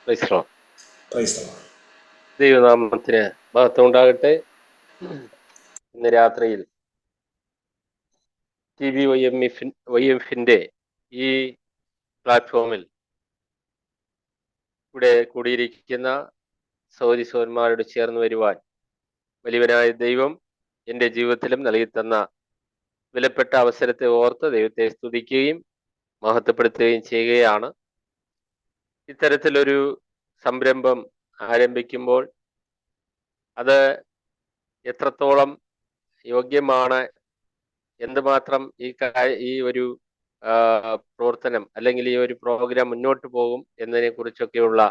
ക്രൈസ്തവ ക്രൈസ്തവ ദൈവനാമത്തിന് മഹത്വം ഉണ്ടാകട്ടെ. ഇന്ന് രാത്രിയിൽ TBYMFിന്റെ ഈ പ്ലാറ്റ്ഫോമിൽ ഇവിടെ കൂടിയിരിക്കുന്ന സഹോദരിസഹോദരന്മാരോട് ചേർന്ന് വരുവാൻ വലിയവനായ ദൈവം എൻ്റെ ജീവിതത്തിലും നൽകി തന്ന വിലപ്പെട്ട അവസരത്തെ ഓർത്ത് ദൈവത്തെ സ്തുതിക്കുകയും മഹത്വപ്പെടുത്തുകയും ചെയ്യുകയാണ്. ഇത്തരത്തിലൊരു സംരംഭം ആരംഭിക്കുമ്പോൾ അത് എത്രത്തോളം യോഗ്യമാണ്, എന്തുമാത്രം ഈ ഒരു പ്രവർത്തനം അല്ലെങ്കിൽ ഈ ഒരു പ്രോഗ്രാം മുന്നോട്ട് പോകും എന്നതിനെ കുറിച്ചൊക്കെയുള്ള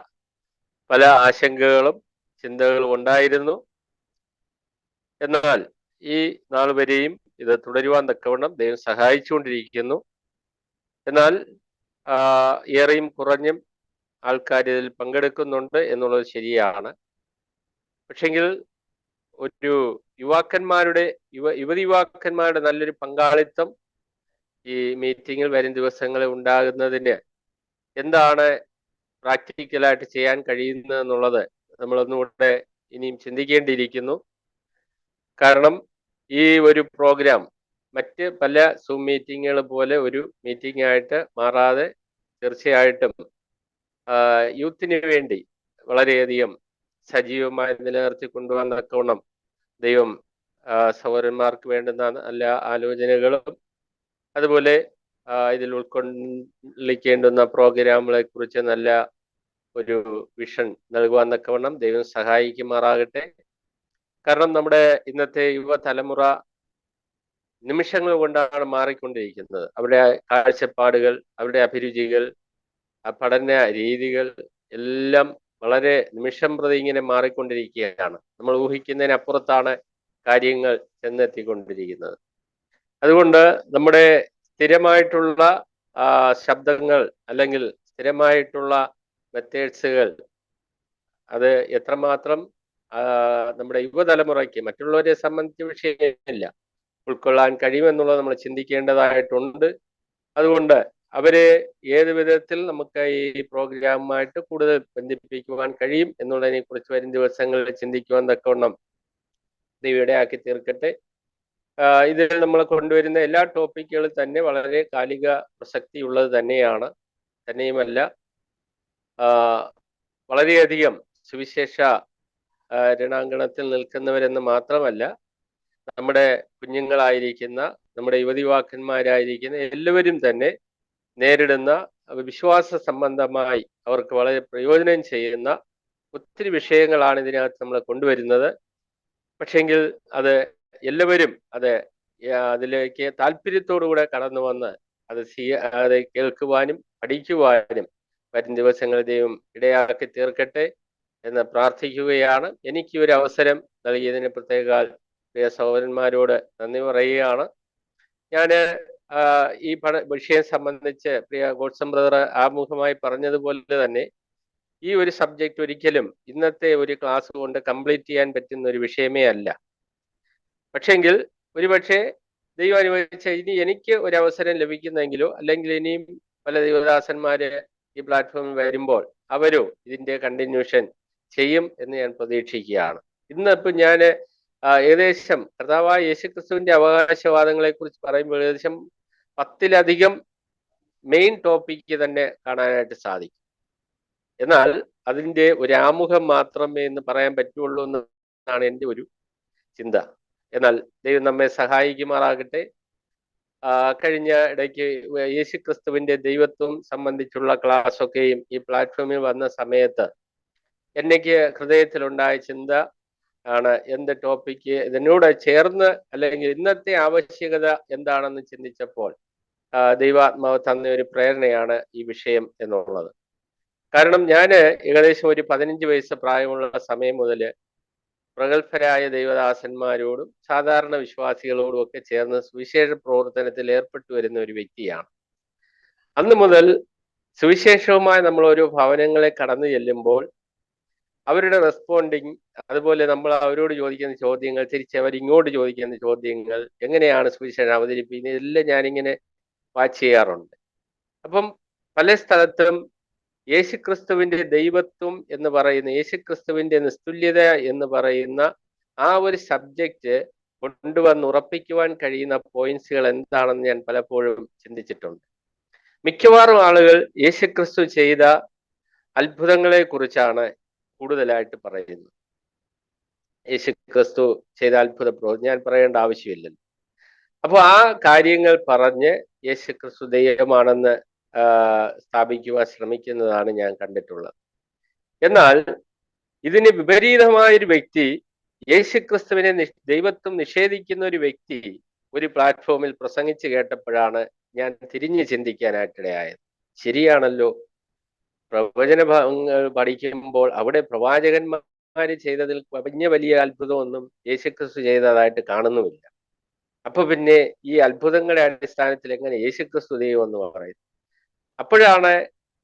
പല ആശങ്കകളും ചിന്തകളും ഉണ്ടായിരുന്നു. എന്നാൽ ഈ നാൾ വരെയും ഇത് തുടരുവാൻ തക്കവണ്ണം ദൈവം സഹായിച്ചുകൊണ്ടിരിക്കുന്നു. എന്നാൽ ഏറെയും കുറഞ്ഞും ആൾക്കാർ ഇതിൽ പങ്കെടുക്കുന്നുണ്ട് എന്നുള്ളത് ശരിയാണ്. പക്ഷെങ്കിൽ ഒരു യുവതി യുവാക്കന്മാരുടെ നല്ലൊരു പങ്കാളിത്തം ഈ മീറ്റിങ്ങിൽ വരും ദിവസങ്ങളിൽ ഉണ്ടാകുന്നതിന് എന്താണ് പ്രാക്ടിക്കലായിട്ട് ചെയ്യാൻ കഴിയുന്നത് എന്നുള്ളത് നമ്മളൊന്നുകൂടെ ഇനിയും ചിന്തിക്കേണ്ടിയിരിക്കുന്നു. കാരണം ഈ ഒരു പ്രോഗ്രാം മറ്റ് പല സൂം മീറ്റിങ്ങുകൾ പോലെ ഒരു മീറ്റിംഗ് ആയിട്ട് മാറാതെ തീർച്ചയായിട്ടും യൂത്തിന് വേണ്ടി വളരെയധികം സജീവമായി നിലനിർത്തി കൊണ്ടുപോകാൻ തക്കവണ്ണം ദൈവം സഹോദരന്മാർക്ക് വേണ്ടുന്ന നല്ല ആലോചനകളും അതുപോലെ ഇതിൽ ഉൾക്കൊള്ളിക്കേണ്ടുന്ന പ്രോഗ്രാമുകളെ കുറിച്ച് നല്ല ഒരു വിഷൻ നൽകുവാൻ തക്കവണ്ണം ദൈവം സഹായിക്കുമാറാകട്ടെ. കാരണം നമ്മുടെ ഇന്നത്തെ യുവതലമുറ നിമിഷങ്ങൾ കൊണ്ടാണ് മാറിക്കൊണ്ടിരിക്കുന്നത്. അവരുടെ കാഴ്ചപ്പാടുകൾ, അവരുടെ അഭിരുചികൾ, പഠന രീതികൾ എല്ലാം വളരെ നിമിഷം പ്രതി ഇങ്ങനെ മാറിക്കൊണ്ടിരിക്കുകയാണ്. നമ്മൾ ഊഹിക്കുന്നതിനപ്പുറത്താണ് കാര്യങ്ങൾ ചെന്നെത്തിക്കൊണ്ടിരിക്കുന്നത്. അതുകൊണ്ട് നമ്മുടെ സ്ഥിരമായിട്ടുള്ള ശബ്ദങ്ങൾ അല്ലെങ്കിൽ സ്ഥിരമായിട്ടുള്ള മെത്തേഡ്സുകൾ അത് എത്രമാത്രം നമ്മുടെ യുവതലമുറയ്ക്ക് മറ്റുള്ളവരെ സംബന്ധിച്ച വിഷയമില്ല ഉൾക്കൊള്ളാൻ കഴിയുമെന്നുള്ളത് നമ്മൾ ചിന്തിക്കേണ്ടതായിട്ടുണ്ട്. അതുകൊണ്ട് അവരെ ഏത് വിധത്തിൽ നമുക്ക് ഈ പ്രോഗ്രാമുമായിട്ട് കൂടുതൽ ബന്ധിപ്പിക്കുവാൻ കഴിയും എന്നുള്ളതിനെ കുറിച്ച് വരും ദിവസങ്ങളിൽ ചിന്തിക്കുവാൻ തക്കവണ്ണം ദൈവം ആക്കി തീർക്കട്ടെ. ഇതിൽ നമ്മൾ കൊണ്ടുവരുന്ന എല്ലാ ടോപ്പിക്കുകളും തന്നെ വളരെ കാലിക പ്രസക്തിയുള്ളത് തന്നെയാണ്. തന്നെയുമല്ല വളരെയധികം സുവിശേഷ രണാങ്കണത്തിൽ നിൽക്കുന്നവരെന്ന് മാത്രമല്ല നമ്മുടെ കുഞ്ഞുങ്ങളായിരിക്കുന്ന നമ്മുടെ യുവതിവാക്കന്മാരായിരിക്കുന്ന എല്ലാവരും തന്നെ നേരിടുന്ന വിശ്വാസ സംബന്ധമായി അവർക്ക് വളരെ പ്രയോജനം ചെയ്യുന്ന ഒത്തിരി വിഷയങ്ങളാണ് ഇതിനകത്ത് നമ്മൾ കൊണ്ടുവരുന്നത്. പക്ഷെങ്കിൽ അത് എല്ലാവരും അതിലേക്ക് താല്പര്യത്തോടുകൂടെ കടന്നു വന്ന് അത് കേൾക്കുവാനും പഠിക്കുവാനും വരും ദിവസങ്ങളിൽ ദൈവം ഇടയാക്കി തീർക്കട്ടെ എന്ന് പ്രാർത്ഥിക്കുകയാണ്. എനിക്ക് ഒരു അവസരം നൽകിയതിന് പ്രത്യേക പ്രിയ സഹോദരന്മാരോട് നന്ദി പറയുകയാണ്. ഞാൻ ഈ വിഷയം സംബന്ധിച്ച് പ്രിയ ഗോഡ്സം ബ്രദർ ആമുഖമായി പറഞ്ഞതുപോലെ തന്നെ ഈ ഒരു സബ്ജക്റ്റ് ഒരിക്കലും ഇന്നത്തെ ഒരു ക്ലാസ് കൊണ്ട് കംപ്ലീറ്റ് ചെയ്യാൻ പറ്റുന്ന ഒരു വിഷയമേ അല്ല. പക്ഷെങ്കിൽ ഒരുപക്ഷെ ദൈവം അനുവദിച്ച ഇനി എനിക്ക് ഒരു അവസരം ലഭിക്കുന്നെങ്കിലോ അല്ലെങ്കിൽ ഇനിയും പല ദൈവദാസന്മാര് ഈ പ്ലാറ്റ്ഫോമിൽ വരുമ്പോൾ അവരോ ഇതിന്റെ കണ്ടിന്യൂഷൻ ചെയ്യും എന്ന് ഞാൻ പ്രതീക്ഷിക്കുകയാണ്. ഇന്നിപ്പോൾ ഞാൻ ഏകദേശം കർത്താവായ യേശുക്രിസ്തുവിന്റെ അവകാശവാദങ്ങളെ കുറിച്ച് പറയുമ്പോൾ ഏകദേശം 10-ലധികം മെയിൻ ടോപ്പിക്ക് തന്നെ കാണാനായിട്ട് സാധിക്കും. എന്നാൽ അതിന്റെ ഒരു ആമുഖം മാത്രമേ എന്ന് പറയാൻ പറ്റുള്ളൂ എന്നാണ് എൻ്റെ ഒരു ചിന്ത. എന്നാൽ ദൈവം നമ്മെ സഹായിക്കുമാറാകട്ടെ. കഴിഞ്ഞ ഇടയ്ക്ക് യേശുക്രിസ്തുവിന്റെ ദൈവത്വം സംബന്ധിച്ചുള്ള ക്ലാസ്സൊക്കെയും ഈ പ്ലാറ്റ്ഫോമിൽ വന്ന സമയത്ത് എനിക്ക് ഹൃദയത്തിലുണ്ടായ ചിന്ത ആണ് എന്ത് ടോപ്പിക്ക് ഇതിനോട് ചേർന്ന് അല്ലെങ്കിൽ ഇന്നത്തെ ആവശ്യകത എന്താണെന്ന് ചിന്തിച്ചപ്പോൾ ദൈവാത്മാവ് തന്ന ഒരു പ്രേരണയാണ് ഈ വിഷയം എന്നുള്ളത്. കാരണം ഞാൻ ഏകദേശം ഒരു 15 വയസ്സ് പ്രായമുള്ള സമയം മുതൽ പ്രഗത്ഭരായ ദൈവദാസന്മാരോടും സാധാരണ വിശ്വാസികളോടും ഒക്കെ ചേർന്ന് സുവിശേഷ പ്രവർത്തനത്തിൽ ഏർപ്പെട്ടു വരുന്ന ഒരു വ്യക്തിയാണ്. അന്ന് മുതൽ സുവിശേഷവുമായി നമ്മൾ ഓരോ ഭവനങ്ങളെ കടന്നു ചെല്ലുമ്പോൾ അവരുടെ റെസ്പോണ്ടിങ്, അതുപോലെ നമ്മൾ അവരോട് ചോദിക്കുന്ന ചോദ്യങ്ങൾ, തിരിച്ചവർ ഇങ്ങോട്ട് ചോദിക്കുന്ന ചോദ്യങ്ങൾ, എങ്ങനെയാണ് സുവിശേഷം അവതരിപ്പിക്കുന്നത്, ഇതെല്ലാം ഞാനിങ്ങനെ വാച്ച് ചെയ്യാറുണ്ട്. അപ്പം പല സ്ഥലത്തും യേശുക്രിസ്തുവിന്റെ ദൈവത്വം എന്ന് പറയുന്ന, യേശുക്രിസ്തുവിന്റെ നിസ്തുല്യത എന്ന് പറയുന്ന ആ ഒരു സബ്ജക്റ്റ് കൊണ്ടുവന്ന് ഉറപ്പിക്കുവാൻ കഴിയുന്ന പോയിന്റ്സുകൾ എന്താണെന്ന് ഞാൻ പലപ്പോഴും ചിന്തിച്ചിട്ടുണ്ട്. മിക്കവാറും ആളുകൾ യേശുക്രിസ്തു ചെയ്ത അത്ഭുതങ്ങളെ കുറിച്ചാണ് കൂടുതലായിട്ട് പറയുന്നത്. യേശുക്രിസ്തു ചെയ്ത അത്ഭുത പ്രവൃത്തി ഞാൻ പറയേണ്ട ആവശ്യമില്ലല്ലോ. അപ്പോൾ ആ കാര്യങ്ങൾ പറഞ്ഞ് യേശുക്രിസ്തു ദൈവമാണെന്ന് സ്ഥാപിക്കുവാൻ ശ്രമിക്കുന്നതാണ് ഞാൻ കണ്ടിട്ടുള്ളത്. എന്നാൽ ഇതിന് വിപരീതമായൊരു വ്യക്തി, യേശുക്രിസ്തുവിനെ ദൈവത്വം നിഷേധിക്കുന്ന ഒരു വ്യക്തി ഒരു പ്ലാറ്റ്ഫോമിൽ പ്രസംഗിച്ച് കേട്ടപ്പോഴാണ് ഞാൻ തിരിഞ്ഞു ചിന്തിക്കാനായിട്ടിടയായത്. ശരിയാണല്ലോ, പ്രവചന ഭാഗങ്ങൾ പഠിക്കുമ്പോൾ അവിടെ പ്രവാചകന്മാര് ചെയ്തതിൽ വലിയ അത്ഭുതമൊന്നും യേശുക്രിസ്തു ചെയ്തതായിട്ട് കാണുന്നുമില്ല. അപ്പൊ പിന്നെ ഈ അത്ഭുതങ്ങളുടെ അടിസ്ഥാനത്തിൽ എങ്ങനെ യേശുക്രിസ്തു ദൈവം എന്ന് പറയുന്നത്? അപ്പോഴാണ്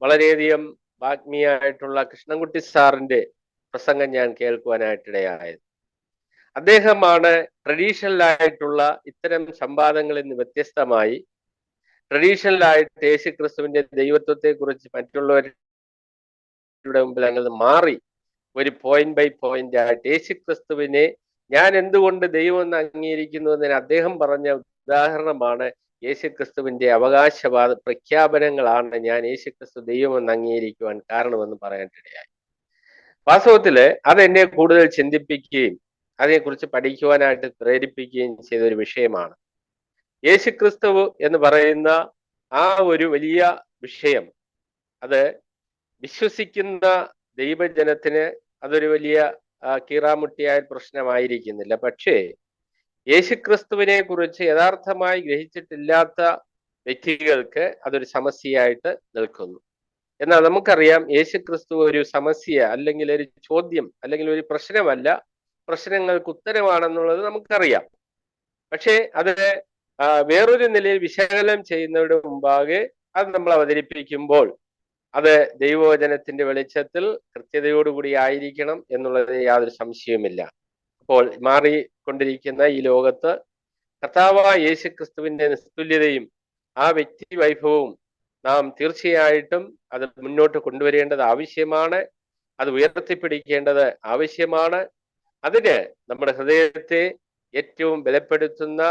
വളരെയധികം വാഗ്മിയായിട്ടുള്ള കൃഷ്ണൻകുട്ടി സാറിന്റെ പ്രസംഗം ഞാൻ കേൾക്കുവാനായിട്ടിടയായത്. അദ്ദേഹമാണ് ട്രഡീഷണൽ ആയിട്ടുള്ള ഇത്തരം സംവാദങ്ങളിൽ നിന്ന് വ്യത്യസ്തമായി ട്രഡീഷണൽ ആയിട്ട് യേശുക്രിസ്തുവിന്റെ ദൈവത്വത്തെ കുറിച്ച് മറ്റുള്ളവരുടെ മുമ്പിൽ അങ്ങനെ മാറി ഒരു പോയിന്റ് ബൈ പോയിന്റ് ആയിട്ട് യേശുക്രിസ്തുവിനെ ഞാൻ എന്തുകൊണ്ട് ദൈവം എന്ന് അംഗീകരിക്കുന്നു എന്നതിന് അദ്ദേഹം പറഞ്ഞ ഉദാഹരണമാണ് യേശുക്രിസ്തുവിന്റെ അവകാശവാദ പ്രഖ്യാപനങ്ങളാണ് ഞാൻ യേശുക്രിസ്തു ദൈവമെന്ന് അംഗീകരിക്കുവാൻ കാരണമെന്ന് പറയാനിടയായി. വാസ്തവത്തില് അതെന്നെ കൂടുതൽ ചിന്തിപ്പിക്കുകയും അതേക്കുറിച്ച് പഠിക്കുവാനായിട്ട് പ്രേരിപ്പിക്കുകയും ചെയ്ത ഒരു വിഷയമാണ്. യേശുക്രിസ്തു എന്ന് പറയുന്ന ആ ഒരു വലിയ വിഷയം, അത് വിശ്വസിക്കുന്ന ദൈവജനത്തിന് അതൊരു വലിയ കീറാമുട്ടിയായ പ്രശ്നമായിരിക്കുന്നില്ല. പക്ഷേ യേശുക്രിസ്തുവിനെ കുറിച്ച് യഥാർത്ഥമായി ഗ്രഹിച്ചിട്ടില്ലാത്ത വ്യക്തികൾക്ക് അതൊരു സമസ്യയായിട്ട് നിൽക്കുന്നു. എന്നാൽ നമുക്കറിയാം യേശുക്രിസ്തു ഒരു സമസ്യ അല്ലെങ്കിൽ ഒരു ചോദ്യം അല്ലെങ്കിൽ ഒരു പ്രശ്നമല്ല, പ്രശ്നങ്ങൾക്ക് ഉത്തരമാണെന്നുള്ളത് നമുക്കറിയാം. പക്ഷേ അത് വേറൊരു നിലയിൽ വിശകലനം ചെയ്യുന്നതിന് മുമ്പാകെ അത് നമ്മൾ അവതരിപ്പിക്കുമ്പോൾ അത് ദൈവവചനത്തിന്റെ വെളിച്ചത്തിൽ കൃത്യതയോടുകൂടി ആയിരിക്കണം എന്നുള്ളത് യാതൊരു സംശയവുമില്ല. അപ്പോൾ മാറിക്കൊണ്ടിരിക്കുന്ന ഈ ലോകത്ത് കർത്താവായ യേശുക്രിസ്തുവിന്റെ നിസ്തുല്യതയും ആ വ്യക്തി വൈഭവവും നാം തീർച്ചയായിട്ടും അത് മുന്നോട്ട് കൊണ്ടുവരേണ്ടത് ആവശ്യമാണ്. അത് ഉയർത്തിപ്പിടിക്കേണ്ടത് ആവശ്യമാണ്. അതിന് നമ്മുടെ ഹൃദയത്തെ ഏറ്റവും ബലപ്പെടുത്തുന്ന,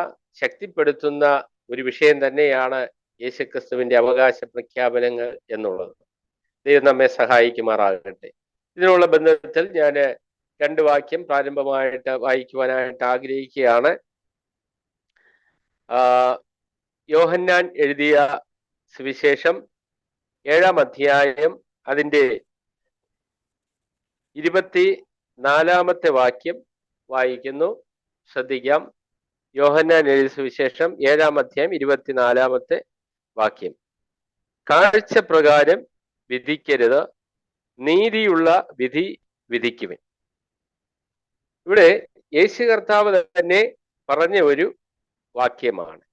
ശക്തിപ്പെടുത്തുന്ന ഒരു വിഷയം തന്നെയാണ് യേശുക്രിസ്തുവിന്റെ അവകാശ പ്രഖ്യാപനങ്ങൾ എന്നുള്ളത്. ദൈവം നമ്മെ സഹായിക്കുമാറാകട്ടെ. ഇതിനുള്ള ബന്ധത്തിൽ ഞാൻ 2 വാക്യം പ്രാരംഭമായിട്ട് വായിക്കുവാനായിട്ട് ആഗ്രഹിക്കുകയാണ്. യോഹന്നാൻ എഴുതിയ സുവിശേഷം 7-ാം അധ്യായം അതിൻ്റെ 24-ാമത്തെ വാക്യം വായിക്കുന്നു. ശ്രദ്ധിക്കാം. യോഹന്നാൻ എഴുതിയ സുവിശേഷം 7-ാം അധ്യായം 24-ാമത്തെ വാക്യം. കാഴ്ച പ്രകാരം വിധിക്കരുത്, നീതിയുള്ള വിധി വിധിക്കുവിൻ. ഇവിടെ യേശു കർത്താവ് തന്നെ പറഞ്ഞ ഒരു വാക്യമാണ്.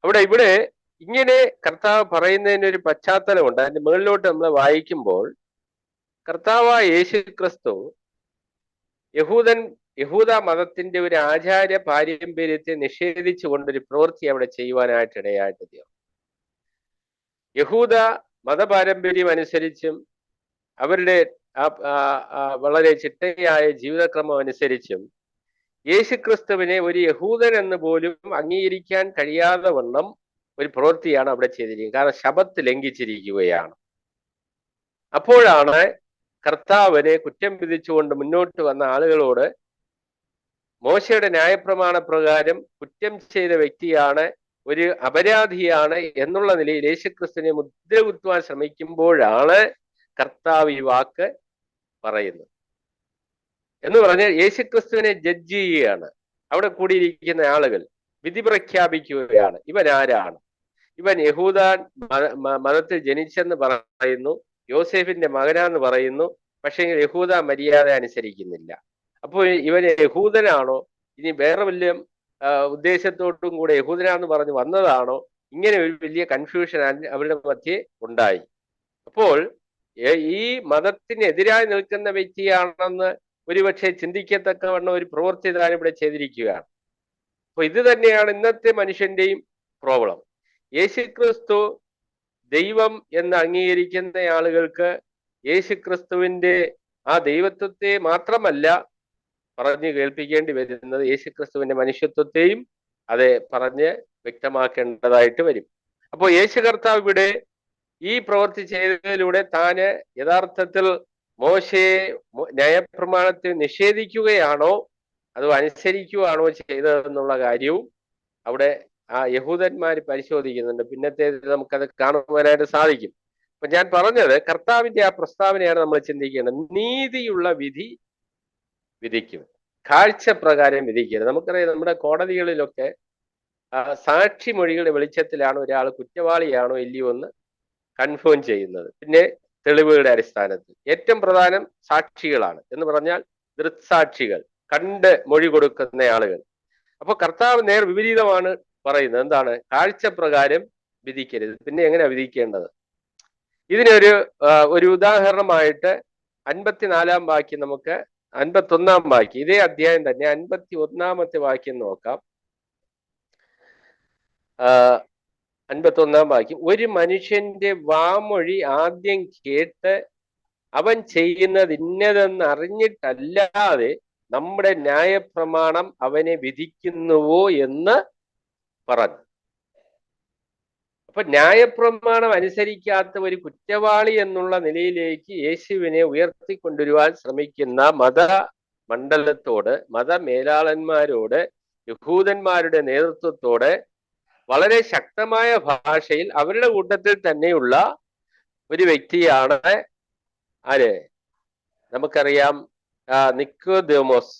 ഇവിടെ ഇങ്ങനെ കർത്താവ് പറയുന്നതിന് ഒരു പശ്ചാത്തലമുണ്ട്. അതിന്റെ മുകളിലോട്ട് നമ്മൾ വായിക്കുമ്പോൾ കർത്താവായ യേശു ക്രിസ്തു യഹൂദ മതത്തിന്റെ ഒരു ആചാര പാരമ്പര്യത്തെ നിഷേധിച്ചുകൊണ്ടൊരു പ്രവൃത്തി അവിടെ ചെയ്യുവാനായിട്ട് ഇടയായിട്ട് തീർന്നു. യഹൂദ മതപാരമ്പര്യം അനുസരിച്ചും അവരുടെ വളരെ ചിട്ടയായ ജീവിതക്രമം അനുസരിച്ചും യേശുക്രിസ്തുവിനെ ഒരു യഹൂദൻ എന്ന് പോലും അംഗീകരിക്കാൻ കഴിയാതെ വണ്ണം ഒരു പ്രവൃത്തിയാണ് അവിടെ ചെയ്തിരിക്കുന്നത്. കാരണം ശബത്ത് ലംഘിച്ചിരിക്കുകയാണ്. അപ്പോഴാണ് കർത്താവിനെ കുറ്റം വിധിച്ചുകൊണ്ട് മുന്നോട്ട് വന്ന ആളുകളോട് മോശയുടെ ന്യായപ്രമാണ പ്രകാരം കുറ്റം ചെയ്ത വ്യക്തിയാണ്, ഒരു അപരാധിയാണ് എന്നുള്ള നിലയിൽ യേശുക്രിസ്തുവിനെ മുദ്ര കുത്തുവാൻ ശ്രമിക്കുമ്പോഴാണ് കർത്താവ് ഈ വാക്ക് പറയുന്നത്. എന്ന് പറഞ്ഞാൽ യേശുക്രിസ്തുവിനെ ജഡ്ജ് ചെയ്യുകയാണ്. അവിടെ കൂടിയിരിക്കുന്ന ആളുകൾ വിധി പ്രഖ്യാപിക്കുകയാണ്. ഇവൻ ആരാണ്? ഇവൻ യഹൂദ മതത്തിൽ ജനിച്ചെന്ന് പറയുന്നു, യോസേഫിന്റെ മകനാന്ന് പറയുന്നു, പക്ഷേ യഹൂദ മര്യാദ അനുസരിക്കുന്നില്ല. അപ്പോൾ ഇവൻ യഹൂദനാണോ, ഇനി വേറെ വലിയ ഉദ്ദേശത്തോട്ടും കൂടെ യഹൂദനാന്ന് പറഞ്ഞ് വന്നതാണോ? ഇങ്ങനെ ഒരു വലിയ കൺഫ്യൂഷൻ അവരുടെ മധ്യേ ഉണ്ടായി. അപ്പോൾ ഈ മതത്തിനെതിരായി നിൽക്കുന്ന വ്യക്തിയാണെന്ന് ഒരുപക്ഷെ ചിന്തിക്കത്തക്കവണ്ണം ഒരു പ്രവൃത്തി താൻ ഇവിടെ ചെയ്തിരിക്കുകയാണ്. അപ്പൊ ഇത് തന്നെയാണ് ഇന്നത്തെ മനുഷ്യന്റെയും പ്രോബ്ലം. യേശുക്രിസ്തു ദൈവം എന്ന് അംഗീകരിക്കുന്ന ആളുകൾക്ക് യേശുക്രിസ്തുവിന്റെ ആ ദൈവത്വത്തെ മാത്രമല്ല പറഞ്ഞു കേൾപ്പിക്കേണ്ടി വരുന്നത്, യേശുക്രിസ്തുവിന്റെ മനുഷ്യത്വത്തെയും അതെ പറഞ്ഞ് വ്യക്തമാക്കേണ്ടതായിട്ട് വരും. അപ്പോൾ യേശു കർത്താവ് ഇവിടെ ഈ പ്രവൃത്തി ചെയ്തതിലൂടെ താന് യഥാർത്ഥത്തിൽ മോശയെ ന്യായപ്രമാണത്തെ നിഷേധിക്കുകയാണോ അതോ അനുസരിക്കുകയാണോ ചെയ്തതെന്നുള്ള കാര്യവും അവിടെ ആ യഹൂദന്മാർ പരിശോധിക്കുന്നുണ്ട്. പിന്നത്തെ നമുക്കത് കാണുവാനായിട്ട് സാധിക്കും. അപ്പൊ ഞാൻ പറഞ്ഞത് കർത്താവിന്റെ ആ പ്രസ്താവനയാണ് നമ്മൾ ചിന്തിക്കേണ്ടത്. നീതിയുള്ള വിധി വിധിക്കും, കാഴ്ച പ്രകാരം വിധിക്കരുത്. നമുക്കറിയാം നമ്മുടെ കോടതികളിലൊക്കെ സാക്ഷിമൊഴികളുടെ വെളിച്ചത്തിലാണ് ഒരാൾ കുറ്റവാളിയാണോ ഇല്ലയോ എന്ന് കൺഫേം ചെയ്യുന്നത്. പിന്നെ തെളിവുകളുടെ അടിസ്ഥാനത്തിൽ ഏറ്റവും പ്രധാനം സാക്ഷികളാണ്. എന്ന് പറഞ്ഞാൽ ദൃക്സാക്ഷികൾ, കണ്ട് മൊഴി കൊടുക്കുന്ന ആളുകൾ. അപ്പൊ കർത്താവ് നേർ വിപരീതമാണ് പറയുന്നത്. എന്താണ്? കാഴ്ച പ്രകാരം വിധിക്കരുത്. പിന്നെ എങ്ങനെയാ വിധിക്കേണ്ടത്? ഇതിനൊരു ഉദാഹരണമായിട്ട് 54 വാക്യം നമുക്ക് 51 വാക്യം, ഇതേ അധ്യായം തന്നെ 51 വാക്യം നോക്കാം. 51 വാക്യം, ഒരു മനുഷ്യന്റെ വാമൊഴി ആദ്യം കേട്ട് അവൻ ചെയ്യുന്നത് ഇന്നതെന്ന് അറിഞ്ഞിട്ടല്ലാതെ നമ്മുടെ ന്യായപ്രമാണം അവനെ വിധിക്കുന്നുവോ എന്ന് പറഞ്ഞു. അപ്പൊ ന്യായപ്രമാണം അനുസരിക്കാത്ത ഒരു കുറ്റവാളി എന്നുള്ള നിലയിലേക്ക് യേശുവിനെ ഉയർത്തിക്കൊണ്ടുവരുവാൻ ശ്രമിക്കുന്ന മതമണ്ഡലത്തോട്, മതമേലാളന്മാരോട്, യഹൂദന്മാരുടെ നേതൃത്വത്തോട് വളരെ ശക്തമായ ഭാഷയിൽ അവരുടെ കൂട്ടത്തിൽ തന്നെയുള്ള ഒരു വ്യക്തിയാണ് ആര്? നമുക്കറിയാം, നിക്കോദേമോസ്.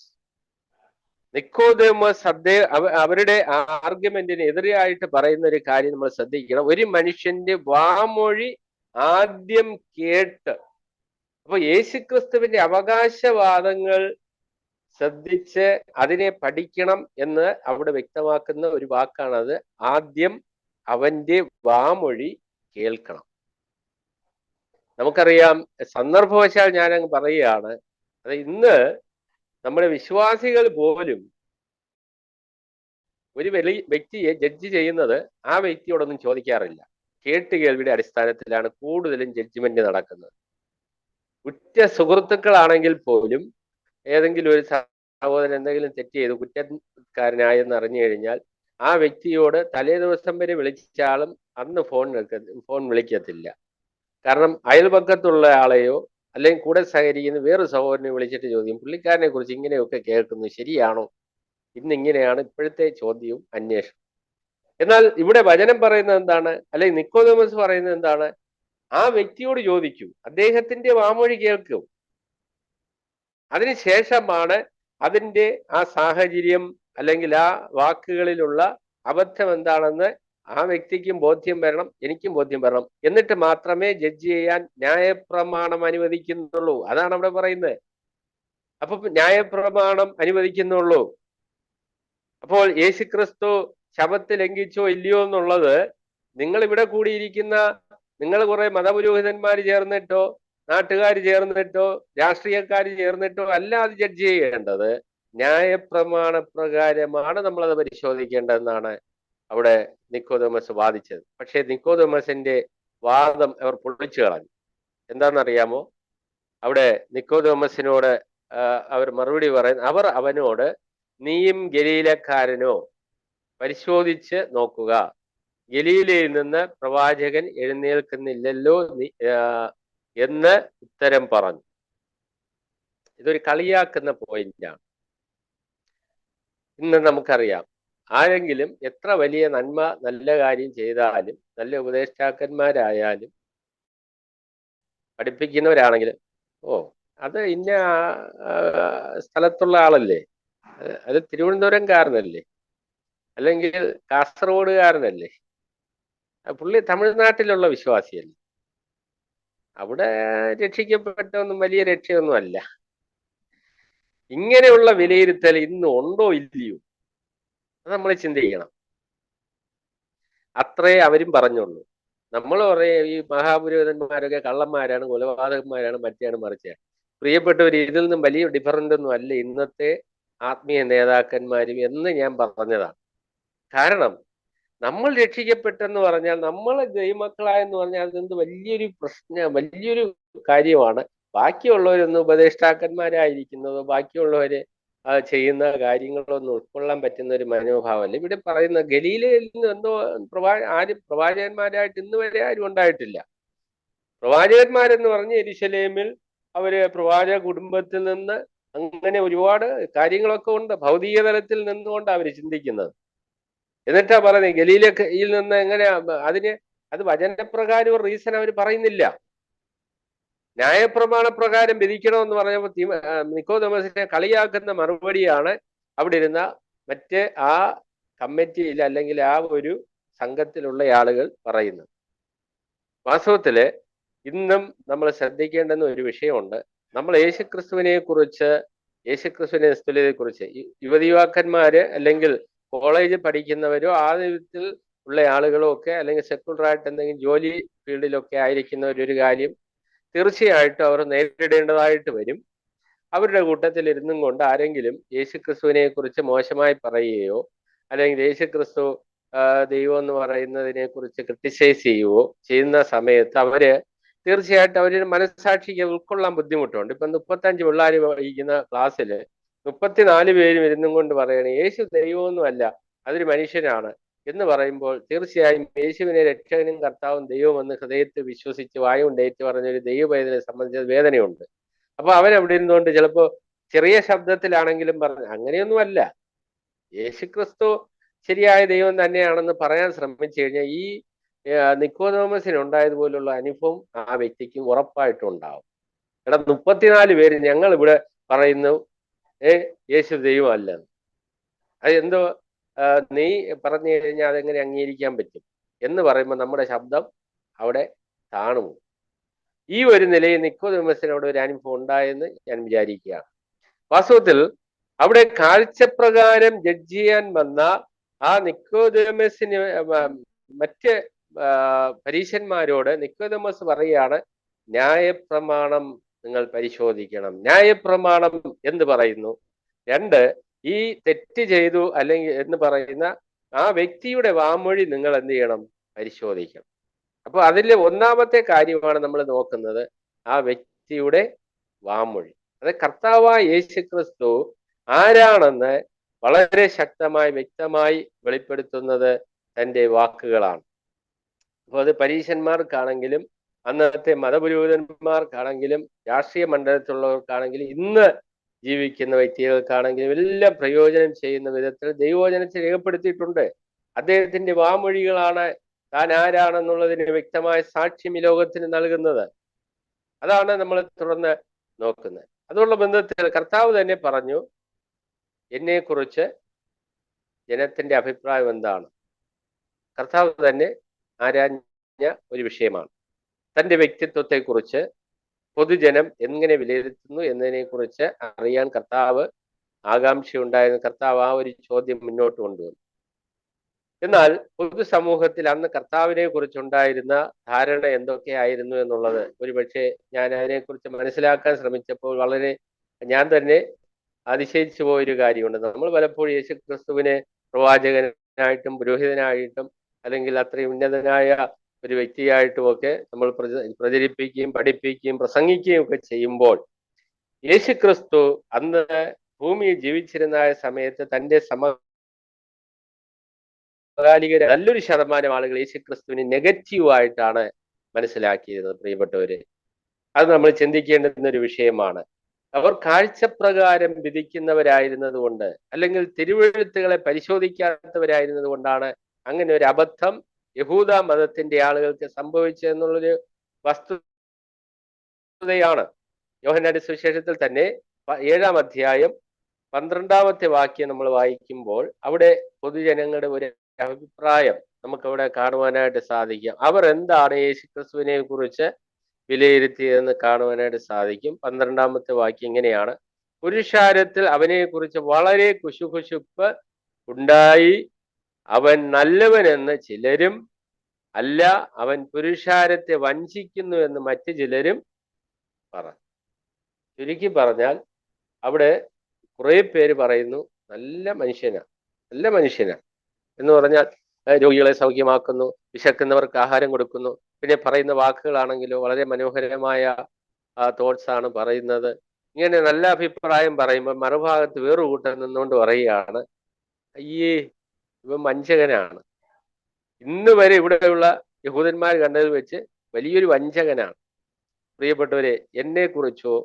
അവരുടെ ആർഗ്യുമെന്റിന് എതിരായിട്ട് പറയുന്ന ഒരു കാര്യം നമ്മൾ ശ്രദ്ധിക്കണം. ഒരു മനുഷ്യന്റെ വാമൊഴി ആദ്യം കേട്ട്. അപ്പൊ യേശുക്രിസ്തുവിന്റെ അവകാശവാദങ്ങൾ ശ്രദ്ധിച്ച് അതിനെ പഠിക്കണം എന്ന് അവിടെ വ്യക്തമാക്കുന്ന ഒരു വാക്കാണത്. ആദ്യം അവന്റെ വാമൊഴി കേൾക്കണം. നമുക്കറിയാം, സന്ദർഭവശാൽ ഞാനങ്ങ് പറയുകയാണ്, അത് ഇന്ന് നമ്മുടെ വിശ്വാസികൾ പോലും ഒരു വ്യക്തിയെ ജഡ്ജ് ചെയ്യുന്നത് ആ വ്യക്തിയോടൊന്നും ചോദിക്കാറില്ല. കേട്ടുകേൾവിയുടെ അടിസ്ഥാനത്തിലാണ് കൂടുതലും ജഡ്ജ്മെന്റ് നടക്കുന്നത്. ഉറ്റ സുഹൃത്തുക്കളാണെങ്കിൽ പോലും ഏതെങ്കിലും ഒരു സഹോദരൻ എന്തെങ്കിലും തെറ്റ് ചെയ്തു കുറ്റക്കാരനായെന്ന് അറിഞ്ഞു കഴിഞ്ഞാൽ ആ വ്യക്തിയോട് തലേ ദിവസം വരെ വിളിച്ചാലും അന്ന് ഫോൺ വിളിക്കത്തില്ല. കാരണം അയൽപക്കത്തുള്ള ആളെയോ അല്ലെങ്കിൽ കൂടെ സഹകരിക്കുന്ന വേറെ സഹോദരനെ വിളിച്ചിട്ട് ചോദ്യം, പുള്ളിക്കാരനെ കുറിച്ച് ഇങ്ങനെയൊക്കെ കേൾക്കുന്നു, ശരിയാണോ? ഇന്നിങ്ങനെയാണ് ഇപ്പോഴത്തെ ചോദ്യവും അന്വേഷണം. എന്നാൽ ഇവിടെ വചനം പറയുന്നത് എന്താണ്? അല്ലെങ്കിൽ നിക്കോദേമോസ് പറയുന്നത് എന്താണ്? ആ വ്യക്തിയോട് ചോദിക്കൂ, അദ്ദേഹത്തിന്റെ വാമൊഴി കേൾക്കും. അതിനുശേഷമാണ് അതിന്റെ ആ സാഹചര്യം അല്ലെങ്കിൽ ആ വാക്കുകളിലുള്ള അബദ്ധം എന്താണെന്ന് ആ വ്യക്തിക്കും ബോധ്യം വരണം, എനിക്കും ബോധ്യം വരണം. എന്നിട്ട് മാത്രമേ ജഡ്ജ് ചെയ്യാൻ ന്യായപ്രമാണം അനുവദിക്കുന്നുള്ളൂ. അതാണ് അവിടെ പറയുന്നത്. അപ്പൊ ന്യായപ്രമാണം അനുവദിക്കുന്നുള്ളൂ. അപ്പോൾ യേശുക്രിസ്തു ശബത്ത് ലംഘിച്ചോ ഇല്ലയോ എന്നുള്ളത് നിങ്ങൾ ഇവിടെ കൂടിയിരിക്കുന്ന നിങ്ങൾ കുറെ മതപുരോഹിതന്മാർ ചേർന്നിട്ടോ നാട്ടുകാർ ചേർന്നിട്ടോ രാഷ്ട്രീയക്കാർ ചേർന്നിട്ടോ അല്ല അത് ജഡ്ജ് ചെയ്യേണ്ടത്. ന്യായപ്രമാണ പ്രകാരമാണ് നമ്മളത് പരിശോധിക്കേണ്ടതെന്നാണ് അവിടെ നിക്കോദേമസ് വാദിച്ചത്. പക്ഷേ നിക്കോദേമസിന്റെ വാദം അവർ പൊളിച്ചു കളഞ്ഞു. എന്താണെന്നറിയാമോ? അവിടെ നിക്കോദേമസിനോട് അവർ മറുപടി പറയുന്നത്, അവർ അവനോട്, നീയും ഗലീലക്കാരനോ? പരിശോധിച്ച് നോക്കുക, ഗലീലയിൽ നിന്ന് പ്രവാചകൻ എഴുന്നേൽക്കുന്നില്ലല്ലോ എന്ന് ഉത്തരം പറഞ്ഞു. ഇതൊരു കളിയാക്കുന്ന പോയിന്റാണ്. ഇന്ന് നമുക്കറിയാം, ആരെങ്കിലും എത്ര വലിയ നന്മ നല്ല കാര്യം ചെയ്താലും, നല്ല ഉപദേഷ്ടാക്കന്മാരായാലും പഠിപ്പിക്കുന്നവരാണെങ്കിലും, അത് ഇന്ന സ്ഥലത്തുള്ള ആളല്ലേ, അത് തിരുവനന്തപുരംകാരനല്ലേ, അല്ലെങ്കിൽ കാസർഗോഡുകാരനല്ലേ, പുള്ളി തമിഴ്നാട്ടിലുള്ള വിശ്വാസിയല്ലേ, അവിടെ രക്ഷിക്കപ്പെട്ടൊന്നും വലിയ രക്ഷയൊന്നും അല്ല. ഇങ്ങനെയുള്ള വിലയിരുത്തൽ ഇന്ന് ഉണ്ടോ ഇല്ലയോ അത് നമ്മൾ ചിന്തിക്കണം. അത്രേ അവരും പറഞ്ഞുള്ളൂ. നമ്മൾ പറയും ഈ മഹാപുരോഹിതന്മാരൊക്കെ കള്ളന്മാരാണ്, കൊലപാതകന്മാരാണ്, മറ്റാണ് മറിച്ചാണ്. പ്രിയപ്പെട്ടവർ, ഇതിൽ നിന്നും വലിയ ഡിഫറൻ്റ് ഒന്നും അല്ല ഇന്നത്തെ ആത്മീയ നേതാക്കന്മാരും എന്ന് ഞാൻ പറഞ്ഞതാണ്. കാരണം നമ്മൾ രക്ഷിക്കപ്പെട്ടെന്ന് പറഞ്ഞാൽ, നമ്മൾ ദൈവമക്കളായെന്ന് പറഞ്ഞാൽ അതെന്ത് വലിയൊരു വലിയൊരു കാര്യമാണ്. ബാക്കിയുള്ളവരൊന്നും ഉപദേഷ്ടാക്കന്മാരായിരിക്കുന്നതോ ബാക്കിയുള്ളവര് ചെയ്യുന്ന കാര്യങ്ങളൊന്നും ഉൾക്കൊള്ളാൻ പറ്റുന്ന ഒരു മനോഭാവമല്ല. ഇവിടെ പറയുന്ന ഗലീലയിൽ നിന്ന് എന്തോ ആരും പ്രവാചകന്മാരായിട്ട് ഇന്ന് വരെ ആരും ഉണ്ടായിട്ടില്ല. പ്രവാചകന്മാരെന്ന് പറഞ്ഞ് യെരുശലേമിൽ അവര് പ്രവാചക കുടുംബത്തിൽ നിന്ന് അങ്ങനെ ഒരുപാട് കാര്യങ്ങളൊക്കെ ഉണ്ട്. ഭൗതിക തലത്തിൽ നിന്നുകൊണ്ട് അവര് ചിന്തിക്കുന്നത്. എന്നിട്ടാ പറയുന്നത് ഗലീലയിൽ നിന്ന് എങ്ങനെയാ അത് വചനപ്രകാരം ഒരു റീസൺ അവർ പറയുന്നില്ല. ന്യായപ്രമാണ പ്രകാരം വിധിക്കണമെന്ന് പറഞ്ഞപ്പോൾ നിക്കോദെമസിനെ കളിയാക്കുന്ന മറുപടിയാണ് അവിടെ ഇരുന്ന മറ്റ് ആ കമ്മിറ്റിയിൽ അല്ലെങ്കിൽ ആ ഒരു സംഘത്തിലുള്ള ആളുകൾ പറയുന്നത്. വാസ്തവത്തില് ഇന്നും നമ്മൾ ശ്രദ്ധിക്കേണ്ടുന്ന ഒരു വിഷയമുണ്ട്. നമ്മൾ യേശുക്രിസ്തുവിനെ കുറിച്ച്, യേശുക്രിസ്തുവിനെ നിസ്തുല്യതയെ കുറിച്ച് യുവതിയുവാക്കന്മാര് അല്ലെങ്കിൽ കോളേജിൽ പഠിക്കുന്നവരോ ആ വിധത്തിൽ ഉള്ള ആളുകളോ ഒക്കെ, അല്ലെങ്കിൽ സെക്കുലറായിട്ട് എന്തെങ്കിലും ജോലി ഫീൽഡിലൊക്കെ ആയിരിക്കുന്നവരൊരു കാര്യം തീർച്ചയായിട്ടും അവർ നേരിടേണ്ടതായിട്ട് വരും. അവരുടെ കൂട്ടത്തിൽ ഇരുന്നും കൊണ്ട് ആരെങ്കിലും യേശുക്രിസ്തുവിനെ കുറിച്ച് മോശമായി പറയുകയോ അല്ലെങ്കിൽ യേശുക്രിസ്തു ദൈവം എന്ന് പറയുന്നതിനെ കുറിച്ച് ക്രിട്ടിസൈസ് ചെയ്യുകയോ ചെയ്യുന്ന സമയത്ത് അവര് തീർച്ചയായിട്ടും അവരുടെ മനസ്സാക്ഷിക്ക് ഉൾക്കൊള്ളാൻ ബുദ്ധിമുട്ടുണ്ട്. ഇപ്പൊ 35 പിള്ളേർ പഠിക്കുന്ന ക്ലാസ്സിൽ 34 പേരും ഇരുന്നും കൊണ്ട് പറയണേ യേശു ദൈവമൊന്നുമല്ല, അതൊരു മനുഷ്യനാണ് എന്ന് പറയുമ്പോൾ തീർച്ചയായും യേശുവിനെ രക്ഷകനും കർത്താവും ദൈവമെന്ന് ഹൃദയത്തിൽ വിശ്വസിച്ച് വായുകൊണ്ട് ഏറ്റു പറഞ്ഞൊരു ദൈവവേദനെ സംബന്ധിച്ച വേദനയുണ്ട്. അപ്പൊ അവൻ അവിടെ ഇരുന്നുകൊണ്ട് ചിലപ്പോ ചെറിയ ശബ്ദത്തിലാണെങ്കിലും പറഞ്ഞു അങ്ങനെയൊന്നുമല്ല, യേശുക്രിസ്തു ശരിയായ ദൈവം തന്നെയാണെന്ന് പറയാൻ ശ്രമിച്ചു കഴിഞ്ഞാൽ ഈ നിക്കോദോമസിന് ഉണ്ടായതുപോലുള്ള അനുഭവം ആ വ്യക്തിക്ക് ഉറപ്പായിട്ടും ഉണ്ടാവും. എടാ 34 പേര് ഞങ്ങൾ ഇവിടെ പറയുന്നു യേശു ദൈവമല്ല, അത് എന്തോ നീ പറഞ്ഞു കഴിഞ്ഞാൽ അതെങ്ങനെ അംഗീകരിക്കാൻ പറ്റും എന്ന് പറയുമ്പോൾ നമ്മുടെ ശബ്ദം അവിടെ താണുപോകും. ഈ ഒരു നിലയിൽ നിക്കോദെമസിന് അവിടെ ഒരു അനുഭവം ഉണ്ടായെന്ന് ഞാൻ വിചാരിക്കുകയാണ്. വാസ്തവത്തിൽ അവിടെ കാഴ്ചപ്രകാരം ജഡ്ജ് ചെയ്യാൻ വന്ന ആ നിക്കോദെമസിന് മറ്റ് പരീശന്മാരോട് നിക്കോദെമസ് പറയുകയാണ്, ന്യായപ്രമാണം നിങ്ങൾ പരിശോധിക്കണം. ന്യായപ്രമാണം എന്ന് പറയുന്നു. 2, ഈ തെറ്റ് ചെയ്തു അല്ലെങ്കിൽ എന്ന് പറയുന്ന ആ വ്യക്തിയുടെ വാമൊഴി നിങ്ങൾ എന്ത് ചെയ്യണം? പരിശോധിക്കണം. അപ്പൊ അതിലെ ഒന്നാമത്തെ കാര്യമാണ് നമ്മൾ നോക്കുന്നത്, ആ വ്യക്തിയുടെ വാമൊഴി. അത് കർത്താവായ യേശുക്രിസ്തു ആരാണെന്ന് വളരെ ശക്തമായി വ്യക്തമായി വെളിപ്പെടുത്തുന്നത് തൻ്റെ വാക്കുകളാണ്. അപ്പൊ അത് പരീശന്മാർക്കാണെങ്കിലും അന്നത്തെ മതപുരോഹിതന്മാർക്കാണെങ്കിലും രാഷ്ട്രീയ മണ്ഡലത്തിലുള്ളവർക്കാണെങ്കിലും ഇന്ന് ജീവിക്കുന്ന വ്യക്തികൾക്കാണെങ്കിലും എല്ലാം പ്രയോജനം ചെയ്യുന്ന വിധത്തിൽ ദൈവവചനത്തിൽ രേഖപ്പെടുത്തിയിട്ടുണ്ട്. അദ്ദേഹത്തിന്റെ വാമൊഴികളാണ് താൻ ആരാണെന്നുള്ളതിന് വ്യക്തമായ സാക്ഷ്യം ഈ ലോകത്തിന് നൽകുന്നത്. അതാണ് നമ്മൾ തുടർന്ന് നോക്കുന്നത്. അതുള്ള ബന്ധത്തിൽ കർത്താവ് തന്നെ പറഞ്ഞു, എന്നെക്കുറിച്ച് ജനത്തിന്റെ അഭിപ്രായം എന്താണ്? കർത്താവ് തന്നെ ആരാഞ്ഞ ഒരു വിഷയമാണ്. തന്റെ വ്യക്തിത്വത്തെക്കുറിച്ച് പൊതുജനം എങ്ങനെ വിലയിരുത്തുന്നു എന്നതിനെ കുറിച്ച് അറിയാൻ കർത്താവ് ആകാംക്ഷയുണ്ടായിരുന്നു. കർത്താവ് ആ ഒരു ചോദ്യം മുന്നോട്ട് കൊണ്ടുവന്നു. എന്നാൽ പൊതുസമൂഹത്തിൽ അന്ന് കർത്താവിനെ കുറിച്ചുണ്ടായിരുന്ന ധാരണ എന്തൊക്കെയായിരുന്നു എന്നുള്ളത് ഒരുപക്ഷെ ഞാൻ അതിനെക്കുറിച്ച് മനസ്സിലാക്കാൻ ശ്രമിച്ചപ്പോൾ ഞാൻ തന്നെ അതിശയിച്ചു പോയൊരു കാര്യമുണ്ട്. നമ്മൾ പലപ്പോഴും യേശുക്രിസ്തുവിനെ പ്രവാചകനായിട്ടും പുരോഹിതനായിട്ടും അല്ലെങ്കിൽ അത്രയും ഉന്നതനായ ഒരു വ്യക്തിയായിട്ടും ഒക്കെ നമ്മൾ പ്രചരിപ്പിക്കുകയും പഠിപ്പിക്കുകയും പ്രസംഗിക്കുകയും ഒക്കെ ചെയ്യുമ്പോൾ യേശുക്രിസ്തു അന്ന് ഭൂമിയിൽ ജീവിച്ചിരുന്ന സമയത്ത് തൻ്റെ സമകാലിക നല്ലൊരു ശതമാനം ആളുകൾ യേശുക്രിസ്തുവിനെ നെഗറ്റീവായിട്ടാണ് മനസ്സിലാക്കിയിരുന്നത്. പ്രിയപ്പെട്ടവര്, അത് നമ്മൾ ചിന്തിക്കേണ്ടുന്ന ഒരു വിഷയമാണ്. അവർ കാഴ്ചപ്രകാരം വിധിക്കുന്നവരായിരുന്നത് കൊണ്ട് അല്ലെങ്കിൽ തിരുവെഴുത്തുകളെ പരിശോധിക്കാത്തവരായിരുന്നത് കൊണ്ടാണ് അങ്ങനെ ഒരു അബദ്ധം യഹൂദ മതത്തിന്റെ ആളുകൾക്ക് സംഭവിച്ചതെന്നുള്ളൊരു വസ്തുതയാണ്. യോഹന്നാന്റെ സുവിശേഷത്തിൽ തന്നെ 7-ാം അധ്യായം 12-ാമത്തെ വാക്യം നമ്മൾ വായിക്കുമ്പോൾ അവിടെ പൊതുജനങ്ങളുടെ ഒരു അഭിപ്രായം നമുക്കവിടെ കാണുവാനായിട്ട് സാധിക്കും. അവർ എന്താണ് യേശുക്രിസ്തുവിനെ കുറിച്ച് വിലയിരുത്തിയതെന്ന് കാണുവാനായിട്ട് സാധിക്കും. 12-ാമത്തെ വാക്യം ഇങ്ങനെയാണ്: പുരുഷാരത്തിൽ അവനെ കുറിച്ച് വളരെ കുശുകുശുപ്പ് ഉണ്ടായി. അവൻ നല്ലവനെന്ന് ചിലരും, അല്ല അവൻ പുരുഷാരത്തെ വഞ്ചിക്കുന്നു എന്ന് മറ്റു ചിലരും പറഞ്ഞു. ചുരുക്കി പറഞ്ഞാൽ അവിടെ കുറെ പേര് പറയുന്നു നല്ല മനുഷ്യനാ എന്ന് പറഞ്ഞാൽ രോഗികളെ സൗഖ്യമാക്കുന്നു, വിശക്കുന്നവർക്ക് ആഹാരം കൊടുക്കുന്നു. പിന്നെ പറയുന്ന വാക്കുകളാണെങ്കിലോ വളരെ മനോഹരമായ തോട്ട്സ് ആണ് പറയുന്നത്. ഇങ്ങനെ നല്ല അഭിപ്രായം പറയുമ്പോൾ മറുഭാഗത്ത് വേറൊരു കൂട്ടം നിന്നുകൊണ്ട് പറയുകയാണ്, അയ്യേ ഇവൻ വഞ്ചകനാണ്, ഇന്ന് വരെ ഇവിടെയുള്ള യഹൂദന്മാർ കണ്ടതിൽ വെച്ച് വലിയൊരു വഞ്ചകനാണ്. പ്രിയപ്പെട്ടവരെ, എന്നെ കുറിച്ചോ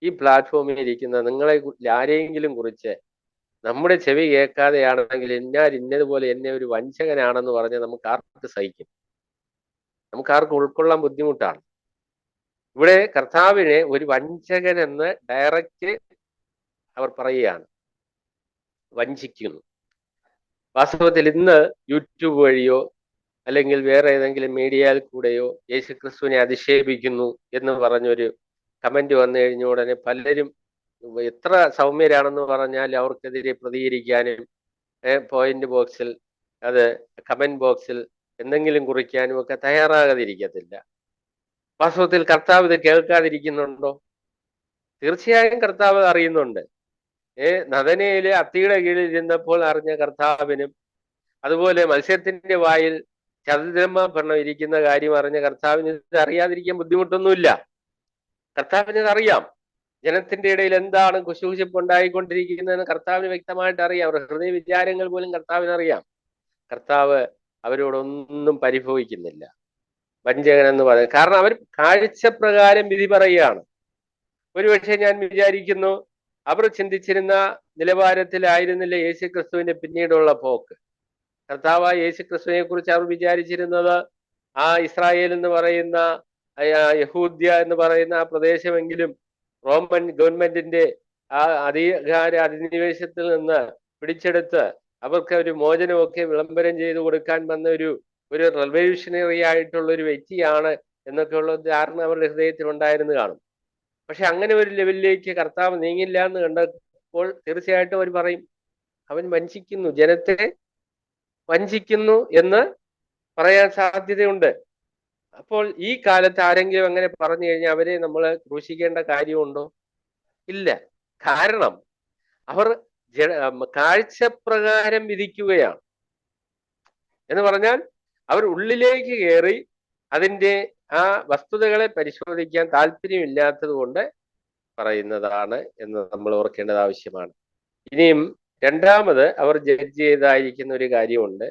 ഈ പ്ലാറ്റ്ഫോമിൽ ഇരിക്കുന്ന നിങ്ങളെ ആരെയെങ്കിലും കുറിച്ച് നമ്മുടെ ചെവി കേൾക്കാതെയാണെങ്കിൽ ഇന്നതുപോലെ എന്നെ ഒരു വഞ്ചകനാണെന്ന് പറഞ്ഞ് നമുക്ക് ആർക്ക് സഹിക്കും? നമുക്ക് ആർക്കും ഉൾക്കൊള്ളാൻ ബുദ്ധിമുട്ടാണ്. ഇവിടെ കർത്താവിനെ ഒരു വഞ്ചകൻ എന്ന് ഡയറക്റ്റ് അവർ പറയുകയാണ്, വഞ്ചിക്കുന്നു. വാസ്തവത്തിൽ ഇന്ന് യൂട്യൂബ് വഴിയോ അല്ലെങ്കിൽ വേറെ ഏതെങ്കിലും മീഡിയയിൽ കൂടെയോ യേശുക്രിസ്തുവിനെ അധിക്ഷേപിക്കുന്നു എന്ന് പറഞ്ഞൊരു കമന്റ് വന്നു കഴിഞ്ഞ ഉടനെ പലരും എത്ര സൗമ്യരാണെന്ന് പറഞ്ഞാൽ അവർക്കെതിരെ പ്രതികരിക്കാനും പോയിന്റ് ബോക്സിൽ, അത് കമന്റ് ബോക്സിൽ എന്തെങ്കിലും കുറിക്കാനും ഒക്കെ തയ്യാറാകാതിരിക്കത്തില്ല. വാസ്തവത്തിൽ കർത്താവ് ഇത് കേൾക്കാതിരിക്കുന്നുണ്ടോ? തീർച്ചയായും കർത്താവ് അറിയുന്നുണ്ട്. നദനയിലെ അത്തിയുടെ കീഴിൽ ഇരുന്നപ്പോൾ അറിഞ്ഞ കർത്താവിനും, അതുപോലെ മത്സ്യത്തിന്റെ വായിൽ ചതുരമ്മ പെണ്ണം ഇരിക്കുന്ന കാര്യം അറിഞ്ഞ കർത്താവിന് ഇത് അറിയാതിരിക്കാൻ ബുദ്ധിമുട്ടൊന്നുമില്ല. കർത്താവിന് അറിയാം. ജനത്തിന്റെ ഇടയിൽ എന്താണ് കുശുകുശുപ്പ് ഉണ്ടായിക്കൊണ്ടിരിക്കുന്നതെന്ന് കർത്താവിന് വ്യക്തമായിട്ട് അറിയാം. അവരുടെ ഹൃദയ വിചാരങ്ങൾ പോലും കർത്താവിന് അറിയാം. കർത്താവ് അവരോടൊന്നും പരിഭവിക്കുന്നില്ല. വഞ്ചകൻ എന്ന് പറയുന്നത് കാരണം അവർ കാഴ്ചപ്രകാരം വിധി പറയുകയാണ്. ഒരുപക്ഷെ ഞാൻ വിചാരിക്കുന്നു അവർ ചിന്തിച്ചിരുന്ന നിലവാരത്തിലായിരുന്നില്ല യേശു ക്രിസ്തുവിന്റെ പിന്നീടുള്ള പോക്ക്. കർത്താവായ യേശു ക്രിസ്തുവിനെ കുറിച്ച് അവർ വിചാരിച്ചിരുന്നത് ആ ഇസ്രായേൽ എന്ന് പറയുന്ന യഹൂദ്യ എന്ന് പറയുന്ന ആ പ്രദേശമെങ്കിലും റോമൻ ഗവൺമെന്റിന്റെ ആ അധിനിവേശത്തിൽ നിന്ന് പിടിച്ചെടുത്ത് അവർക്ക് ഒരു മോചനമൊക്കെ വിളംബരം ചെയ്തു കൊടുക്കാൻ വന്ന ഒരു റെവല്യൂഷണറി ആയിട്ടുള്ള ഒരു വ്യക്തിയാണ് എന്നൊക്കെയുള്ള ധാരണ അവരുടെ ഹൃദയത്തിൽ ഉണ്ടായിരുന്നു കാണും. പക്ഷെ അങ്ങനെ ഒരു ലെവലിലേക്ക് കർത്താവ് നീങ്ങില്ല എന്ന് കണ്ടപ്പോൾ തീർച്ചയായിട്ടും അവർ പറയും, അവൻ വഞ്ചിക്കുന്നു, ജനത്തെ വഞ്ചിക്കുന്നു എന്ന് പറയാൻ സാധ്യതയുണ്ട്. അപ്പോൾ ഈ കാലത്ത് ആരെങ്കിലും അങ്ങനെ പറഞ്ഞു കഴിഞ്ഞാൽ അവരെ നമ്മൾ ക്രൂശിക്കേണ്ട കാര്യമുണ്ടോ? ഇല്ല. കാരണം അവർ കാഴ്ചപ്രകാരം വിധിക്കുകയാണ്. എന്ന് പറഞ്ഞാൽ അവർ ഉള്ളിലേക്ക് കയറി അതിൻ്റെ ആ വസ്തുതകളെ പരിശോധിക്കാൻ താല്പര്യമില്ലാത്തത് കൊണ്ട് പറയുന്നതാണ് എന്ന് നമ്മൾ ഓർക്കേണ്ടത് ആവശ്യമാണ്. ഇനിയും രണ്ടാമത് അവർ ജഡ്ജ് ചെയ്തായിരിക്കുന്ന ഒരു കാര്യമുണ്ട്.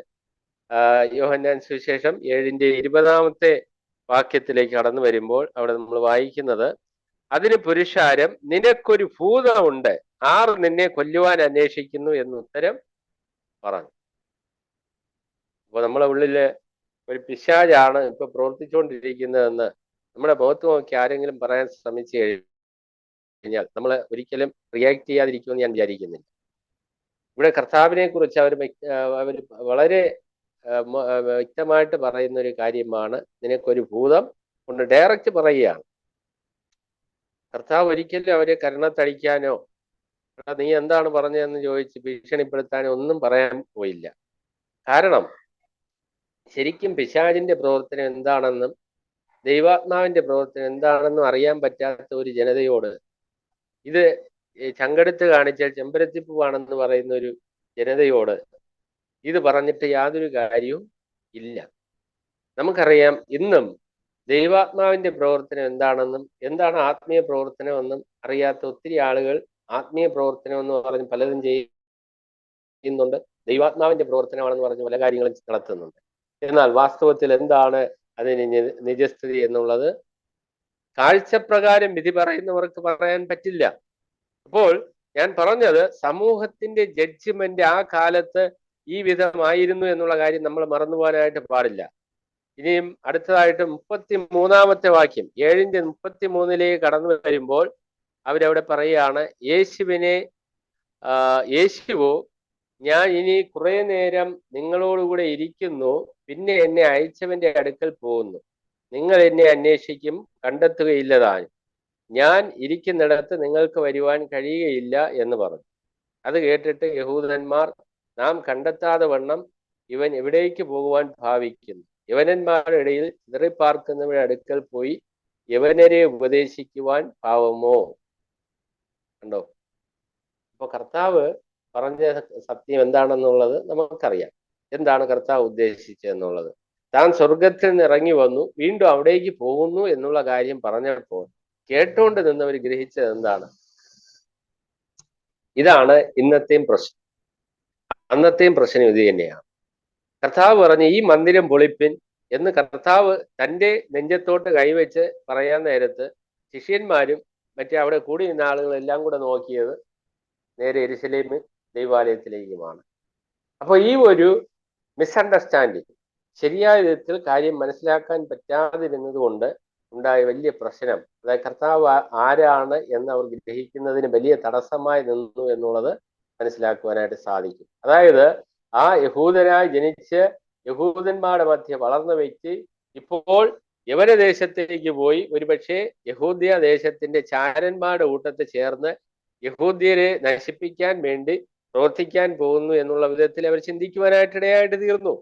യോഹന്നാൻ സുവിശേഷം 7:20 വാക്യത്തിലേക്ക് കടന്നു വരുമ്പോൾ അവിടെ നമ്മൾ വായിക്കുന്നത്, അതിന് പുരുഷാരം, നിനക്കൊരു ഭൂതമുണ്ട്, ആർ നിന്നെ കൊല്ലുവാൻ അന്വേഷിക്കുന്നു എന്ന് ഉത്തരം പറഞ്ഞു. അപ്പൊ നമ്മളെ ഉള്ളില് ഒരു പിശാചാണ് ഇപ്പൊ പ്രവർത്തിച്ചുകൊണ്ടിരിക്കുന്നതെന്ന് നമ്മുടെ മുഖത്ത് നോക്കി ആരെങ്കിലും പറയാൻ ശ്രമിച്ചു കഴിഞ്ഞാൽ നമ്മൾ ഒരിക്കലും റിയാക്ട് ചെയ്യാതിരിക്കുമെന്ന് ഞാൻ വിചാരിക്കുന്നില്ല. ഇവിടെ കർത്താവിനെ കുറിച്ച് അവർ വളരെ വ്യക്തമായിട്ട് പറയുന്ന ഒരു കാര്യമാണ്, നിനക്കൊരു ഭൂതം കൊണ്ട് ഡയറക്റ്റ് പറയുകയാണ്. കർത്താവ് ഒരിക്കലും അവരെ കരണത്തടിക്കാനോ നീ എന്താണ് പറഞ്ഞതെന്ന് ചോദിച്ച് ഭീഷണിപ്പെടുത്താനോ ഒന്നും പറയാൻ പോയില്ല. കാരണം ശരിക്കും പിശാചിന്റെ പ്രവർത്തനം എന്താണെന്നും ദൈവാത്മാവിന്റെ പ്രവർത്തനം എന്താണെന്നും അറിയാൻ പറ്റാത്ത ഒരു ജനതയോട്, ഇത് ചങ്കെടുത്ത് കാണിച്ചാൽ ചെമ്പരത്തിപ്പൂവാണെന്ന് പറയുന്ന ഒരു ജനതയോട് ഇത് പറഞ്ഞിട്ട് യാതൊരു കാര്യവും ഇല്ല. നമുക്കറിയാം ഇന്നും ദൈവാത്മാവിന്റെ പ്രവർത്തനം എന്താണെന്നും എന്താണ് ആത്മീയ പ്രവർത്തനം എന്നും അറിയാത്ത ഒത്തിരി ആളുകൾ ആത്മീയ പ്രവർത്തനം എന്ന് പറഞ്ഞ് പലതും ചെയ്യുന്നുണ്ട്, ദൈവാത്മാവിന്റെ പ്രവർത്തനമാണെന്ന് പറഞ്ഞ് പല കാര്യങ്ങളും നടത്തുന്നുണ്ട്. എന്നാൽ വാസ്തവത്തിൽ എന്താണ് അതിന് നിജസ്ഥിതി എന്നുള്ളത് കാഴ്ചപ്രകാരം വിധി പറയുന്നവർക്ക് പറയാൻ പറ്റില്ല. അപ്പോൾ ഞാൻ പറഞ്ഞത് സമൂഹത്തിന്റെ ജഡ്ജ്മെന്റ് ആ കാലത്ത് ഈ വിധമായിരുന്നു എന്നുള്ള കാര്യം നമ്മൾ മറന്നുപോകാനായിട്ട് പാടില്ല. ഇനിയും അടുത്തതായിട്ട് 33 വാക്യം 7:33 കടന്നു വരുമ്പോൾ അവരവിടെ പറയുകയാണ്, യേശുവോ, ഞാൻ ഇനി കുറെ നേരം നിങ്ങളോടുകൂടെ ഇരിക്കുന്നു, പിന്നെ എന്നെ അയച്ചവന്റെ അടുക്കൽ പോകുന്നു, നിങ്ങൾ എന്നെ അന്വേഷിക്കും, കണ്ടെത്തുകയില്ലതാനും, ഞാൻ ഇരിക്കുന്നിടത്ത് നിങ്ങൾക്ക് വരുവാൻ കഴിയുകയില്ല എന്ന് പറഞ്ഞു. അത് കേട്ടിട്ട് യഹൂദന്മാർ, നാം കണ്ടെത്താതെ വണ്ണം ഇവൻ എവിടേക്ക് പോകുവാൻ ഭാവിക്കുന്നു, യവനന്മാരുടെ ഇടയിൽ ചിതറിപ്പാർക്കുന്നവരുടെ അടുക്കൽ പോയി യവനരെ ഉപദേശിക്കുവാൻ പാവമോ? കണ്ടോ? അപ്പൊ കർത്താവ് പറഞ്ഞ സത്യം എന്താണെന്നുള്ളത് നമുക്കറിയാം. എന്താണ് കർത്താവ് ഉദ്ദേശിച്ചതെന്നുള്ളത്. താൻ സ്വർഗത്തിൽ നിന്ന് ഇറങ്ങി വന്നു, വീണ്ടും അവിടേക്ക് പോകുന്നു എന്നുള്ള കാര്യം പറഞ്ഞപ്പോൾ കേട്ടുകൊണ്ട് നിന്നവർ ഗ്രഹിച്ചത് എന്താണ്? ഇതാണ് ഇന്നത്തെയും പ്രശ്നം, അന്നത്തെയും പ്രശ്നം ഇത് തന്നെയാണ്. കർത്താവ് പറഞ്ഞ് ഈ മന്ദിരം പൊളിപ്പിൻ എന്ന് കർത്താവ് തൻ്റെ നെഞ്ചത്തോട്ട് കൈവച്ച് പറയാൻ നേരത്ത് ശിഷ്യന്മാരും മറ്റേ അവിടെ കൂടി നിന്ന ആളുകളെല്ലാം കൂടെ നോക്കിയത് നേരെ യെരൂശലേം ദൈവാലയത്തിലേക്കുമാണ്. അപ്പോൾ ഈ ഒരു മിസ്അണ്ടർസ്റ്റാൻഡിങ്, ശരിയായ വിധത്തിൽ കാര്യം മനസ്സിലാക്കാൻ പറ്റാതിരുന്നത് കൊണ്ട് ഉണ്ടായ വലിയ പ്രശ്നം, അതായത് കർത്താവ് ആരാണ് എന്ന് അവർ ഗ്രഹിക്കുന്നതിന് വലിയ തടസ്സമായി നിന്നു എന്നുള്ളത് മനസ്സിലാക്കുവാനായിട്ട് സാധിക്കും. അതായത് ആ യഹൂദനായി ജനിച്ച് യഹൂദന്മാരുടെ മധ്യ വളർന്ന വ്യക്തി ഇപ്പോൾ യവനദേശത്തേക്ക് പോയി ഒരുപക്ഷെ യഹൂദ്യ ദേശത്തിന്റെ ചാരന്മാരുടെ കൂട്ടത്തിൽ ചേർന്ന് യഹൂദ്യരെ നശിപ്പിക്കാൻ വേണ്ടി പ്രവർത്തിക്കാൻ പോകുന്നു എന്നുള്ള വിധത്തിൽ അവർ ചിന്തിക്കുവാനായിട്ടിടയായിട്ട് തീർന്നു.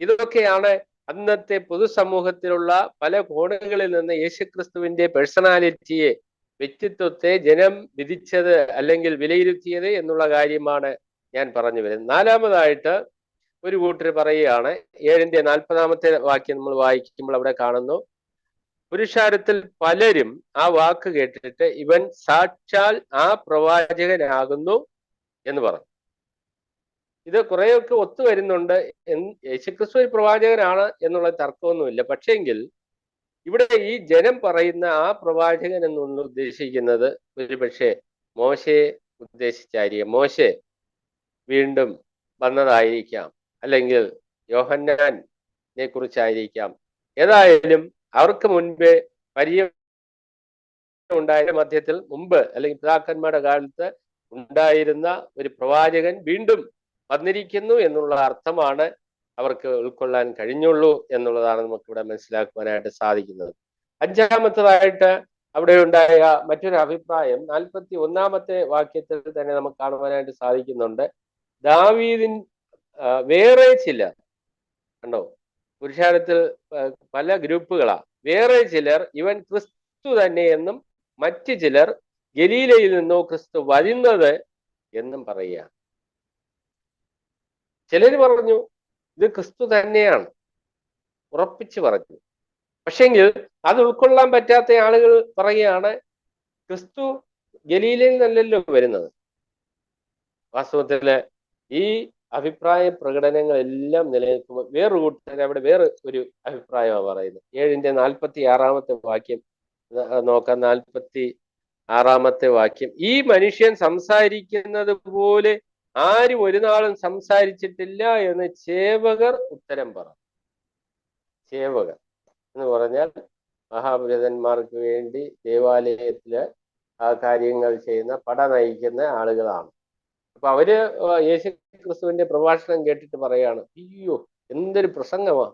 ഇതൊക്കെയാണ് അന്നത്തെ പൊതുസമൂഹത്തിലുള്ള പല കോണുകളിൽ നിന്ന് യേശുക്രിസ്തുവിന്റെ പേഴ്സണാലിറ്റിയെ, വ്യക്തിത്വത്തെ ജനം വിധിച്ചത് അല്ലെങ്കിൽ വിലയിരുത്തിയത് എന്നുള്ള കാര്യമാണ് ഞാൻ പറഞ്ഞു വരുന്നത്. നാലാമതായിട്ട് ഒരു കൂട്ടർ പറയുകയാണ്, 7:40 വാക്യം നമ്മൾ വായിക്കുമ്പോൾ അവിടെ കാണുന്നു, പുരുഷാരത്തിൽ പലരും ആ വാക്ക് കേട്ടിട്ട് ഇവൻ സാക്ഷാൽ ആ പ്രവാചകനാകുന്നു എന്ന് പറഞ്ഞു. ഇത് കുറെയൊക്കെ ഒത്തുവരുന്നുണ്ട്. യേശുക്രിസ്തു ഒരു പ്രവാചകനാണ് എന്നുള്ള തർക്കമൊന്നുമില്ല. പക്ഷെങ്കിൽ ഇവിടെ ഈ ജനം പറയുന്ന ആ പ്രവാചകൻ എന്നുള്ള ഉദ്ദേശിക്കുന്നത് ഒരുപക്ഷെ മോശയെ ഉദ്ദേശിച്ചായിരിക്കാം, മോശെ വീണ്ടും വന്നതായിരിക്കാം, അല്ലെങ്കിൽ യോഹന്നാനെ കുറിച്ചായിരിക്കാം. ഏതായാലും അവർക്ക് മുൻപേ പരിചയം ഉണ്ടായ മധ്യത്തിൽ മുമ്പ് അല്ലെങ്കിൽ പിതാക്കന്മാരുടെ കാലത്ത് ഉണ്ടായിരുന്ന ഒരു പ്രവാചകൻ വീണ്ടും വന്നിരിക്കുന്നു എന്നുള്ള അർത്ഥമാണ് അവർക്ക് ഉൾക്കൊള്ളാൻ കഴിഞ്ഞുള്ളൂ എന്നുള്ളതാണ് നമുക്ക് ഇവിടെ മനസ്സിലാക്കുവാനായിട്ട് സാധിക്കുന്നത്. അഞ്ചാമത്തതായിട്ട് അവിടെ ഉണ്ടായ മറ്റൊരു അഭിപ്രായം 41 വാക്യത്തിൽ തന്നെ നമുക്ക് കാണുവാനായിട്ട് സാധിക്കുന്നുണ്ട്. ദാവീദിൻ വേറെ ചിലർ, കണ്ടോ, പുരുഷാരത്തിൽ പല ഗ്രൂപ്പുകളാ, വേറെ ചിലർ ഇവൻ ക്രിസ്തു തന്നെ എന്നും മറ്റു ചിലർ ഗലീലയിൽ നിന്നോ ക്രിസ്തു വരുന്നത് എന്നും പറയുക. ചിലര് പറഞ്ഞു ഇത് ക്രിസ്തു തന്നെയാണ്, ഉറപ്പിച്ചു പറഞ്ഞു. പക്ഷെങ്കിൽ അത് ഉൾക്കൊള്ളാൻ പറ്റാത്ത ആളുകൾ പറയുകയാണ് ക്രിസ്തു ഗലീലയിൽ നിന്നല്ലല്ലോ വരുന്നത്. വാസ്തവത്തില് ഈ അഭിപ്രായ പ്രകടനങ്ങളെല്ലാം നിലനിൽക്കുമ്പോൾ വേറൊരു കൂട്ടർ അവിടെ വേറെ ഒരു അഭിപ്രായമാണ് പറയുന്നത്. 7:46 വാക്യം നോക്കാം. 46 വാക്യം, ഈ മനുഷ്യൻ സംസാരിക്കുന്നത് പോലെ ആരും ഒരു നാളും സംസാരിച്ചിട്ടില്ല എന്ന് ചേവകർ ഉത്തരം പറഞ്ഞു. ചേവകർ എന്ന് പറഞ്ഞാൽ മഹാപുരുഷന്മാർക്ക് വേണ്ടി ദേവാലയത്തില് ആ കാര്യങ്ങൾ ചെയ്യുന്ന, പട നയിക്കുന്ന ആളുകളാണ്. അപ്പൊ അവര് യേശു ക്രിസ്തുവിന്റെ പ്രഭാഷണം കേട്ടിട്ട് പറയാണ്, അയ്യോ എന്തൊരു പ്രസംഗമാ,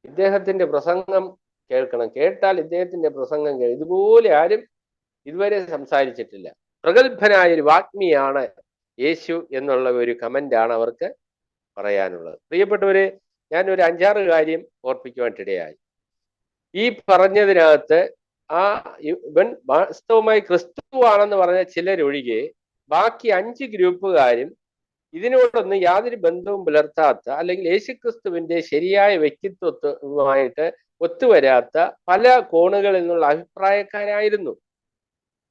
ഇദ്ദേഹത്തിന്റെ പ്രസംഗം കേൾക്കണം, കേട്ടാൽ ഇദ്ദേഹത്തിന്റെ പ്രസംഗം ഇതുപോലെ ആരും ഇതുവരെ സംസാരിച്ചിട്ടില്ല. പ്രഗത്ഭനായ ഒരു വാഗ്മിയാണ് യേശു എന്നുള്ള ഒരു കമന്റാണ് അവർക്ക് പറയാനുള്ളത്. പ്രിയപ്പെട്ടവരെ, ഞാൻ ഒരു 5-6 കാര്യം ഓർപ്പിക്കുവാനിടയായി. ഈ പറഞ്ഞതിനകത്ത് ആ ഇവൻ വാസ്തവമായി ക്രിസ്തുവാണെന്ന് പറഞ്ഞ ചിലരൊഴികെ ബാക്കി 5 ഗ്രൂപ്പുകാരും ഇതിനോടൊന്നും യാതൊരു ബന്ധവും പുലർത്താത്ത, അല്ലെങ്കിൽ യേശുക്രിസ്തുവിന്റെ ശരിയായ വ്യക്തിത്വമായിട്ട് ഒത്തുവരാത്ത പല കോണുകളിൽ നിന്നുള്ള അഭിപ്രായക്കാരായിരുന്നു.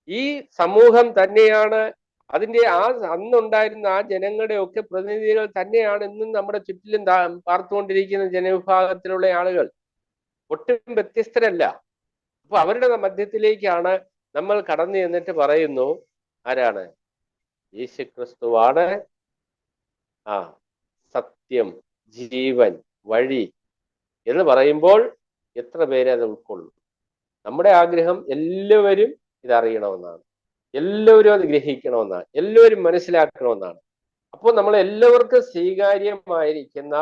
ഈ സമൂഹം തന്നെയാണ് അതിന്റെ അന്നുണ്ടായിരുന്ന ആ ജനങ്ങളുടെ ഒക്കെ പ്രതിനിധികൾ തന്നെയാണ് ഇന്നും നമ്മുടെ ചുറ്റിലും പാർത്തുകൊണ്ടിരിക്കുന്ന ജനവിഭാഗത്തിലുള്ള ആളുകൾ. ഒട്ടും വ്യത്യസ്തരല്ല. അപ്പൊ അവരുടെ മധ്യത്തിലേക്കാണ് നമ്മൾ കടന്നു ചെന്നിട്ട് പറയുന്നു, ആരാണ്? യേശുക്രിസ്തുവാണ് സത്യം, ജീവൻ, വഴി എന്ന് പറയുമ്പോൾ എത്ര പേര് അത് ഉൾക്കൊള്ളും? നമ്മുടെ ആഗ്രഹം എല്ലാവരും ഇതറിയണമെന്നാണ്, എല്ലാവരും അത് ഗ്രഹിക്കണമെന്നാണ്, എല്ലാവരും മനസ്സിലാക്കണമെന്നാണ്. അപ്പോൾ നമ്മൾ എല്ലാവർക്കും സ്വീകാര്യമായിരിക്കുന്ന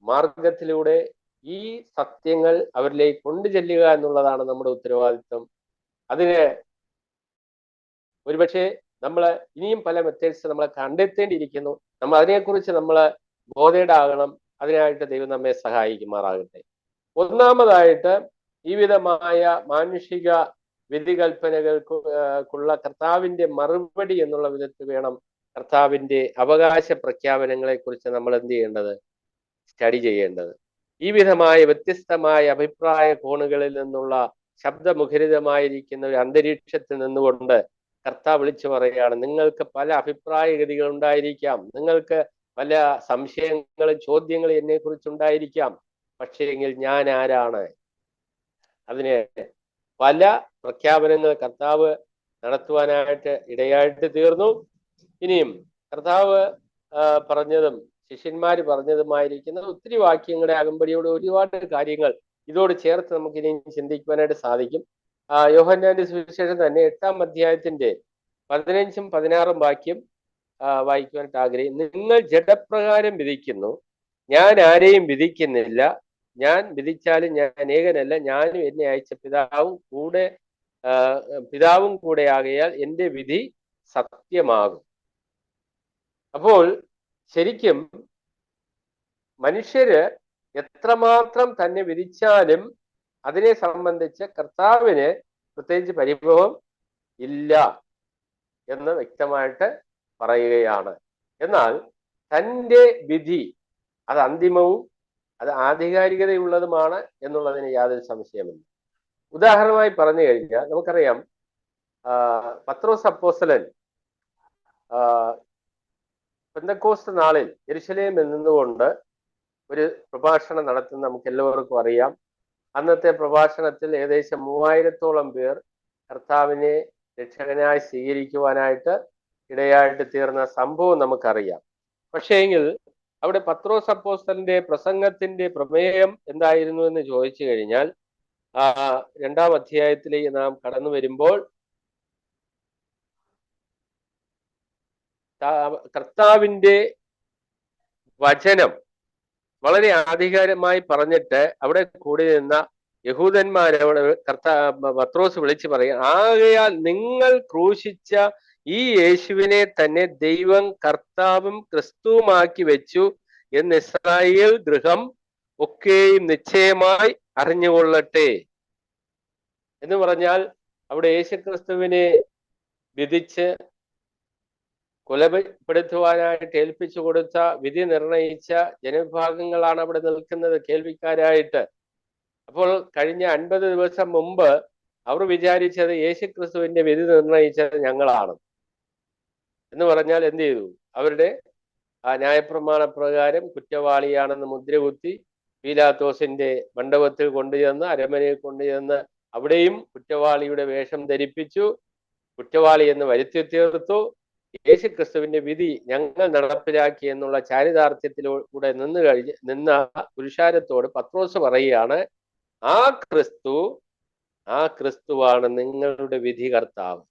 മാർഗത്തിലൂടെ ഈ സത്യങ്ങൾ അവരിലേക്ക് കൊണ്ടു ചെല്ലുക എന്നുള്ളതാണ് നമ്മുടെ ഉത്തരവാദിത്വം. അതിന് ഒരുപക്ഷെ നമ്മൾ ഇനിയും പല മെത്തേഡ്സ് നമ്മൾ കണ്ടെത്തേണ്ടിയിരിക്കുന്നു. നമ്മൾ അതിനെക്കുറിച്ച് നമ്മൾ ബോധേഡാകണം. അതിനായിട്ട് ദൈവം നമ്മെ സഹായിക്കുമാറാകട്ടെ. ഒന്നാമതായിട്ട് ഈ വിധമായ മാനുഷിക വിധികൽപ്പനകൾക്കുള്ള കർത്താവിന്റെ മറുപടി എന്നുള്ള വിധത്തിൽ വേണം കർത്താവിന്റെ അവകാശ പ്രഖ്യാപനങ്ങളെ കുറിച്ച് നമ്മൾ എന്ത് ചെയ്യേണ്ടത്? സ്റ്റഡി ചെയ്യേണ്ടത്. ഈ വിധമായ വ്യത്യസ്തമായ അഭിപ്രായ കോണുകളിൽ നിന്നുള്ള ശബ്ദമുഖരിതമായിരിക്കുന്ന ഒരു അന്തരീക്ഷത്തിൽ നിന്നുകൊണ്ട് കർത്താവ് വിളിച്ചു പറയുകയാണ്, നിങ്ങൾക്ക് പല അഭിപ്രായഗതികൾ ഉണ്ടായിരിക്കാം, നിങ്ങൾക്ക് പല സംശയങ്ങളും ചോദ്യങ്ങളും എന്നെ കുറിച്ചുണ്ടായിരിക്കാം, പക്ഷേ എങ്കിൽ ഞാൻ ആരാണ്? അതിന് പല പ്രഖ്യാപനങ്ങൾ കർത്താവ് നടത്തുവാനായിട്ട് ഇടയായിട്ട് തീർന്നു. ഇനിയും കർത്താവ് പറഞ്ഞതും ശിഷ്യന്മാർ പറഞ്ഞതുമായിരിക്കുന്ന ഒത്തിരി വാക്യങ്ങളുടെ അകമ്പടിയോട് ഒരുപാട് കാര്യങ്ങൾ ഇതോട് ചേർത്ത് നമുക്ക് ഇനിയും ചിന്തിക്കുവാനായിട്ട് സാധിക്കും. യോഹന്നാന്റെ സുവിശേഷം തന്നെ 8-ാം അധ്യായത്തിന്റെ 15-ഉം 16-ഉം വാക്യം വായിക്കുവാനായിട്ട് ആഗ്രഹിക്കും. നിങ്ങൾ ജഡപ്രകാരം വിധിക്കുന്നു, ഞാൻ ആരെയും വിധിക്കുന്നില്ല. ഞാൻ വിധിച്ചാലും ഞാൻ ഏകനല്ല, ഞാനും എന്നെ അയച്ച പിതാവും കൂടെ ആകയാൽ എൻ്റെ വിധി സത്യമാകും. അപ്പോൾ ശരിക്കും മനുഷ്യര് എത്രമാത്രം തന്നെ വിധിച്ചാലും അതിനെ സംബന്ധിച്ച് കർത്താവിന് പ്രത്യേകിച്ച് പരിഭവം ഇല്ല എന്ന് വ്യക്തമായിട്ട് പറയുകയാണ്. എന്നാൽ തൻ്റെ വിധി അത് അന്തിമവും അത് ആധികാരികതയുള്ളതുമാണ് എന്നുള്ളതിന് യാതൊരു സംശയമില്ല. ഉദാഹരണമായി പറഞ്ഞു കഴിഞ്ഞാൽ നമുക്കറിയാം, പത്രോസ് അപ്പോസ്തലൻ പെന്തക്കോസ്ത് നാളിൽ യെരുശലേമിൽ നിന്നുകൊണ്ട് ഒരു പ്രഭാഷണം നടത്തുന്ന നമുക്ക് എല്ലാവർക്കും അറിയാം. അന്നത്തെ പ്രഭാഷണത്തിൽ ഏകദേശം 3000-ഓളം പേർ കർത്താവിനെ രക്ഷകനായി സ്വീകരിക്കുവാനായിട്ട് ഇടയായിട്ട് തീർന്ന സംഭവം നമുക്കറിയാം. പക്ഷേ എങ്കിൽ അവിടെ പത്രോസ് അപ്പോസ്തലന്റെ പ്രസംഗത്തിന്റെ പ്രമേയം എന്തായിരുന്നു എന്ന് ചോദിച്ചു കഴിഞ്ഞാൽ, 2-ാം അധ്യായത്തിലേക്ക് നാം കടന്നു വരുമ്പോൾ കർത്താവിന്റെ വചനം വളരെ ആധികാരികമായി പറഞ്ഞിട്ട് അവിടെ കൂടി നിന്ന യഹൂദന്മാരോട് പത്രോസ് വിളിച്ചു പറയും, ആകയാൽ നിങ്ങൾ ക്രൂശിച്ച ഈ യേശുവിനെ തന്നെ ദൈവം കർത്താവും ക്രിസ്തുവുമാക്കി വെച്ചു എന്ന് ഇസ്രായേൽ ഗൃഹം ഒക്കെയും നിശ്ചയമായി അറിഞ്ഞുകൊള്ളട്ടെ എന്ന് പറഞ്ഞാൽ, അവിടെ യേശുക്രിസ്തുവിനെ വിധിച്ച് കൊലപ്പെടുത്തുവാനായിട്ട് ഏൽപ്പിച്ചു കൊടുത്ത, വിധി നിർണയിച്ച ജനവിഭാഗങ്ങളാണ് അവിടെ നിൽക്കുന്നത് കേൾവിക്കാരായിട്ട്. അപ്പോൾ കഴിഞ്ഞ 50 ദിവസം മുമ്പ് അവർ വിചാരിച്ചത് യേശുക്രിസ്തുവിന്റെ വിധി നിർണയിച്ചത് ഞങ്ങളാണ് എന്ന് പറഞ്ഞാൽ എന്ത് ചെയ്തു? അവരുടെ ന്യായപ്രമാണ പ്രകാരം കുറ്റവാളിയാണെന്ന് മുദ്രകുത്തി പീലാത്തോസിന്റെ മണ്ഡപത്തിൽ കൊണ്ടുചെന്ന്, അരമനയിൽ കൊണ്ടുചെന്ന് അവിടെയും കുറ്റവാളിയുടെ വേഷം ധരിപ്പിച്ചു, കുറ്റവാളി എന്ന് വരുത്തി തീർത്തു. യേശുക്രിസ്തുവിന്റെ വിധി ഞങ്ങൾ നടപ്പിലാക്കി എന്നുള്ള ചാരിതാർത്ഥ്യത്തിലൂടെ നിന്ന പുരുഷാരത്തോട് പത്രോസ് പറയുകയാണ്, ആ ക്രിസ്തുവാണ് നിങ്ങളുടെ വിധി കർത്താവ്.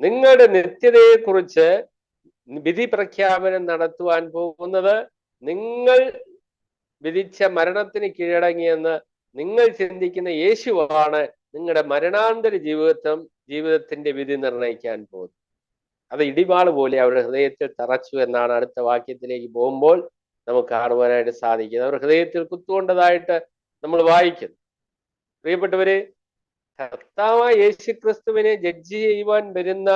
നിങ്ങളുടെ നിത്യതയെക്കുറിച്ച് വിധി പ്രഖ്യാപനം നടത്തുവാൻ പോകുന്നത് നിങ്ങൾ വിധിച്ച മരണത്തിന് കീഴടങ്ങിയെന്ന് നിങ്ങൾ ചിന്തിക്കുന്ന യേശുവാണ് നിങ്ങളുടെ മരണാന്തര ജീവിതത്തിന്റെ വിധി നിർണയിക്കാൻ പോകുന്നത്. അത് ഇടിവാൾ പോലെ അവരുടെ ഹൃദയത്തിൽ തറച്ചു എന്നാണ് അടുത്ത വാക്യത്തിലേക്ക് പോകുമ്പോൾ നമുക്ക് കാണുവാനായിട്ട് സാധിക്കുന്നത്. അവർ ഹൃദയത്തിൽ കുത്തുകൊണ്ടതായിട്ട് നമ്മൾ വായിക്കുന്നു. പ്രിയപ്പെട്ടവരെ, കർത്താവായ യേശുക്രിസ്തുവിനെ ജഡ്ജ് ചെയ്യുവാൻ വരുന്ന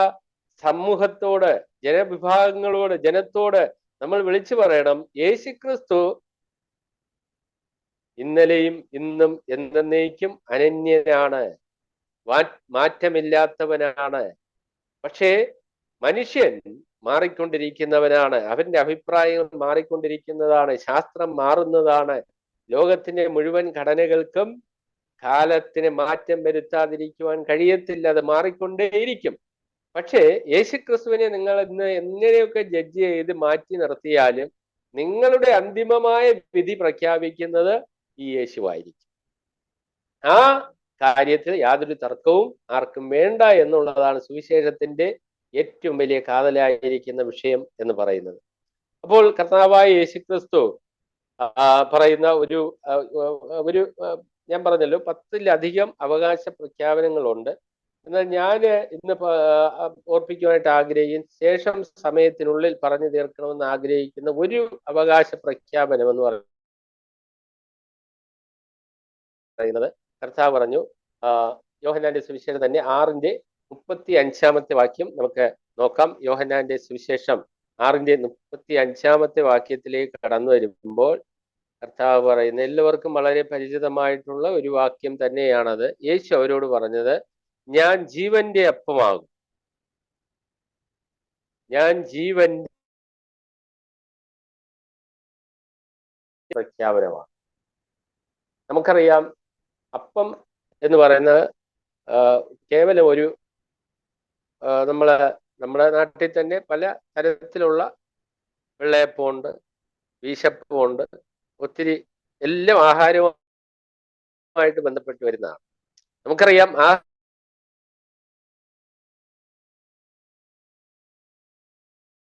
സമൂഹത്തോട്, ജനവിഭാഗങ്ങളോട്, ജനത്തോട് നമ്മൾ വിളിച്ചു പറയണം, യേശുക്രിസ്തു ഇന്നലെയും ഇന്നും എന്നേക്കും അനന്യനാണ്, മാറ്റമില്ലാത്തവനാണ്. പക്ഷേ മനുഷ്യൻ മാറിക്കൊണ്ടിരിക്കുന്നവനാണ്, അവന്റെ അഭിപ്രായങ്ങൾ മാറിക്കൊണ്ടിരിക്കുന്നതാണ്, ശാസ്ത്രം മാറുന്നതാണ്. ലോകത്തിന്റെ മുഴുവൻ ഘടനകൾക്കും കാലത്തിന് മാറ്റം വരുത്താതിരിക്കുവാൻ കഴിയത്തില്ല, അത് മാറിക്കൊണ്ടേയിരിക്കും. പക്ഷേ യേശുക്രിസ്തുവിനെ നിങ്ങൾ ഇന്ന് എങ്ങനെയൊക്കെ ജഡ്ജ് ചെയ്ത് മാറ്റി നിർത്തിയാലും നിങ്ങളുടെ അന്തിമമായ വിധി പ്രഖ്യാപിക്കുന്നത് ഈ യേശുവായിരിക്കും. ആ കാര്യത്തിൽ യാതൊരു തർക്കവും ആർക്കും വേണ്ട എന്നുള്ളതാണ് സുവിശേഷത്തിന്റെ ഏറ്റവും വലിയ കാതലായിരിക്കുന്ന വിഷയം എന്ന് പറയുന്നത്. അപ്പോൾ കർത്താവായ യേശുക്രിസ്തു പറയുന്ന ഒരു ഞാൻ പറഞ്ഞല്ലോ 10-ലധികം അവകാശ പ്രഖ്യാപനങ്ങളുണ്ട്. എന്നാൽ ഞാൻ ഇന്ന് ഓർപ്പിക്കുവാനായിട്ട് ആഗ്രഹിക്കുന്ന, ശേഷം സമയത്തിനുള്ളിൽ പറഞ്ഞു തീർക്കണമെന്ന് ആഗ്രഹിക്കുന്ന ഒരു അവകാശ പ്രഖ്യാപനം എന്ന് പറയുന്നത്, കർത്താവ് പറഞ്ഞു, യോഹന്നാന്റെ സുവിശേഷം തന്നെ 6-ന്റെ 35 വാക്യം നമുക്ക് നോക്കാം. യോഹന്നാന്റെ സുവിശേഷം 6:35 വാക്യത്തിലേക്ക് കടന്നു വരുമ്പോൾ കർത്താവ് പറയുന്ന എല്ലാവർക്കും വളരെ പരിചിതമായിട്ടുള്ള ഒരു വാക്യം തന്നെയാണത്. യേശു അവരോട് പറഞ്ഞത്, ഞാൻ ജീവന്റെ അപ്പമാകും, ഞാൻ ജീവൻ പ്രഖ്യാപനമാണ്. നമുക്കറിയാം, അപ്പം എന്ന് പറയുന്നത് കേവലം ഒരു നമ്മുടെ നാട്ടിൽ തന്നെ പല തരത്തിലുള്ള വെള്ളയപ്പമുണ്ട്, വീശപ്പമുണ്ട്, ഒത്തിരി എല്ലാം ആഹാരവുമായിട്ട് ബന്ധപ്പെട്ട് വരുന്നതാണ്. നമുക്കറിയാം,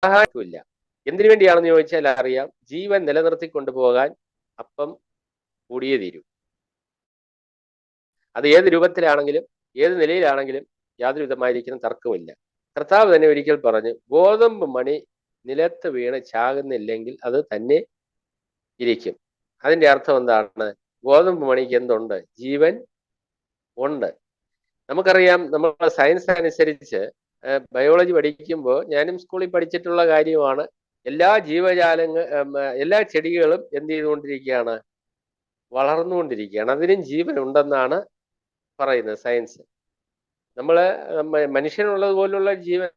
ആഹാരമില്ല. എന്തിനു വേണ്ടിയാണെന്ന് ചോദിച്ചാൽ അറിയാം, ജീവൻ നിലനിർത്തി കൊണ്ടുപോകാൻ അപ്പം കൂടിയേ തീരും. അത് ഏത് രൂപത്തിലാണെങ്കിലും ഏത് നിലയിലാണെങ്കിലും യാതൊരു വിധമായിരിക്കുന്ന തർക്കമില്ല. കർത്താവ് തന്നെ ഒരിക്കൽ പറഞ്ഞു, ഗോതമ്പ് മണി നിലത്ത് വീണ് ചാകുന്നില്ലെങ്കിൽ അത് തന്നെ ഇരിക്കും. അതിന്റെ അർത്ഥം എന്താണ്? ഗോതമ്പ് മണിക്ക് എന്തുണ്ട്? ജീവൻ ഉണ്ട്. നമുക്കറിയാം, നമ്മൾ സയൻസ് അനുസരിച്ച് ബയോളജി പഠിക്കുമ്പോൾ, ഞാനും സ്കൂളിൽ പഠിച്ചിട്ടുള്ള കാര്യമാണ്, എല്ലാ എല്ലാ ചെടികളും എന്ത് ചെയ്തുകൊണ്ടിരിക്കുകയാണ്? വളർന്നുകൊണ്ടിരിക്കുകയാണ്. അതിനും ജീവൻ ഉണ്ടെന്നാണ് പറയുന്നത് സയൻസ്. മനുഷ്യനുള്ളത് പോലുള്ള ജീവൻ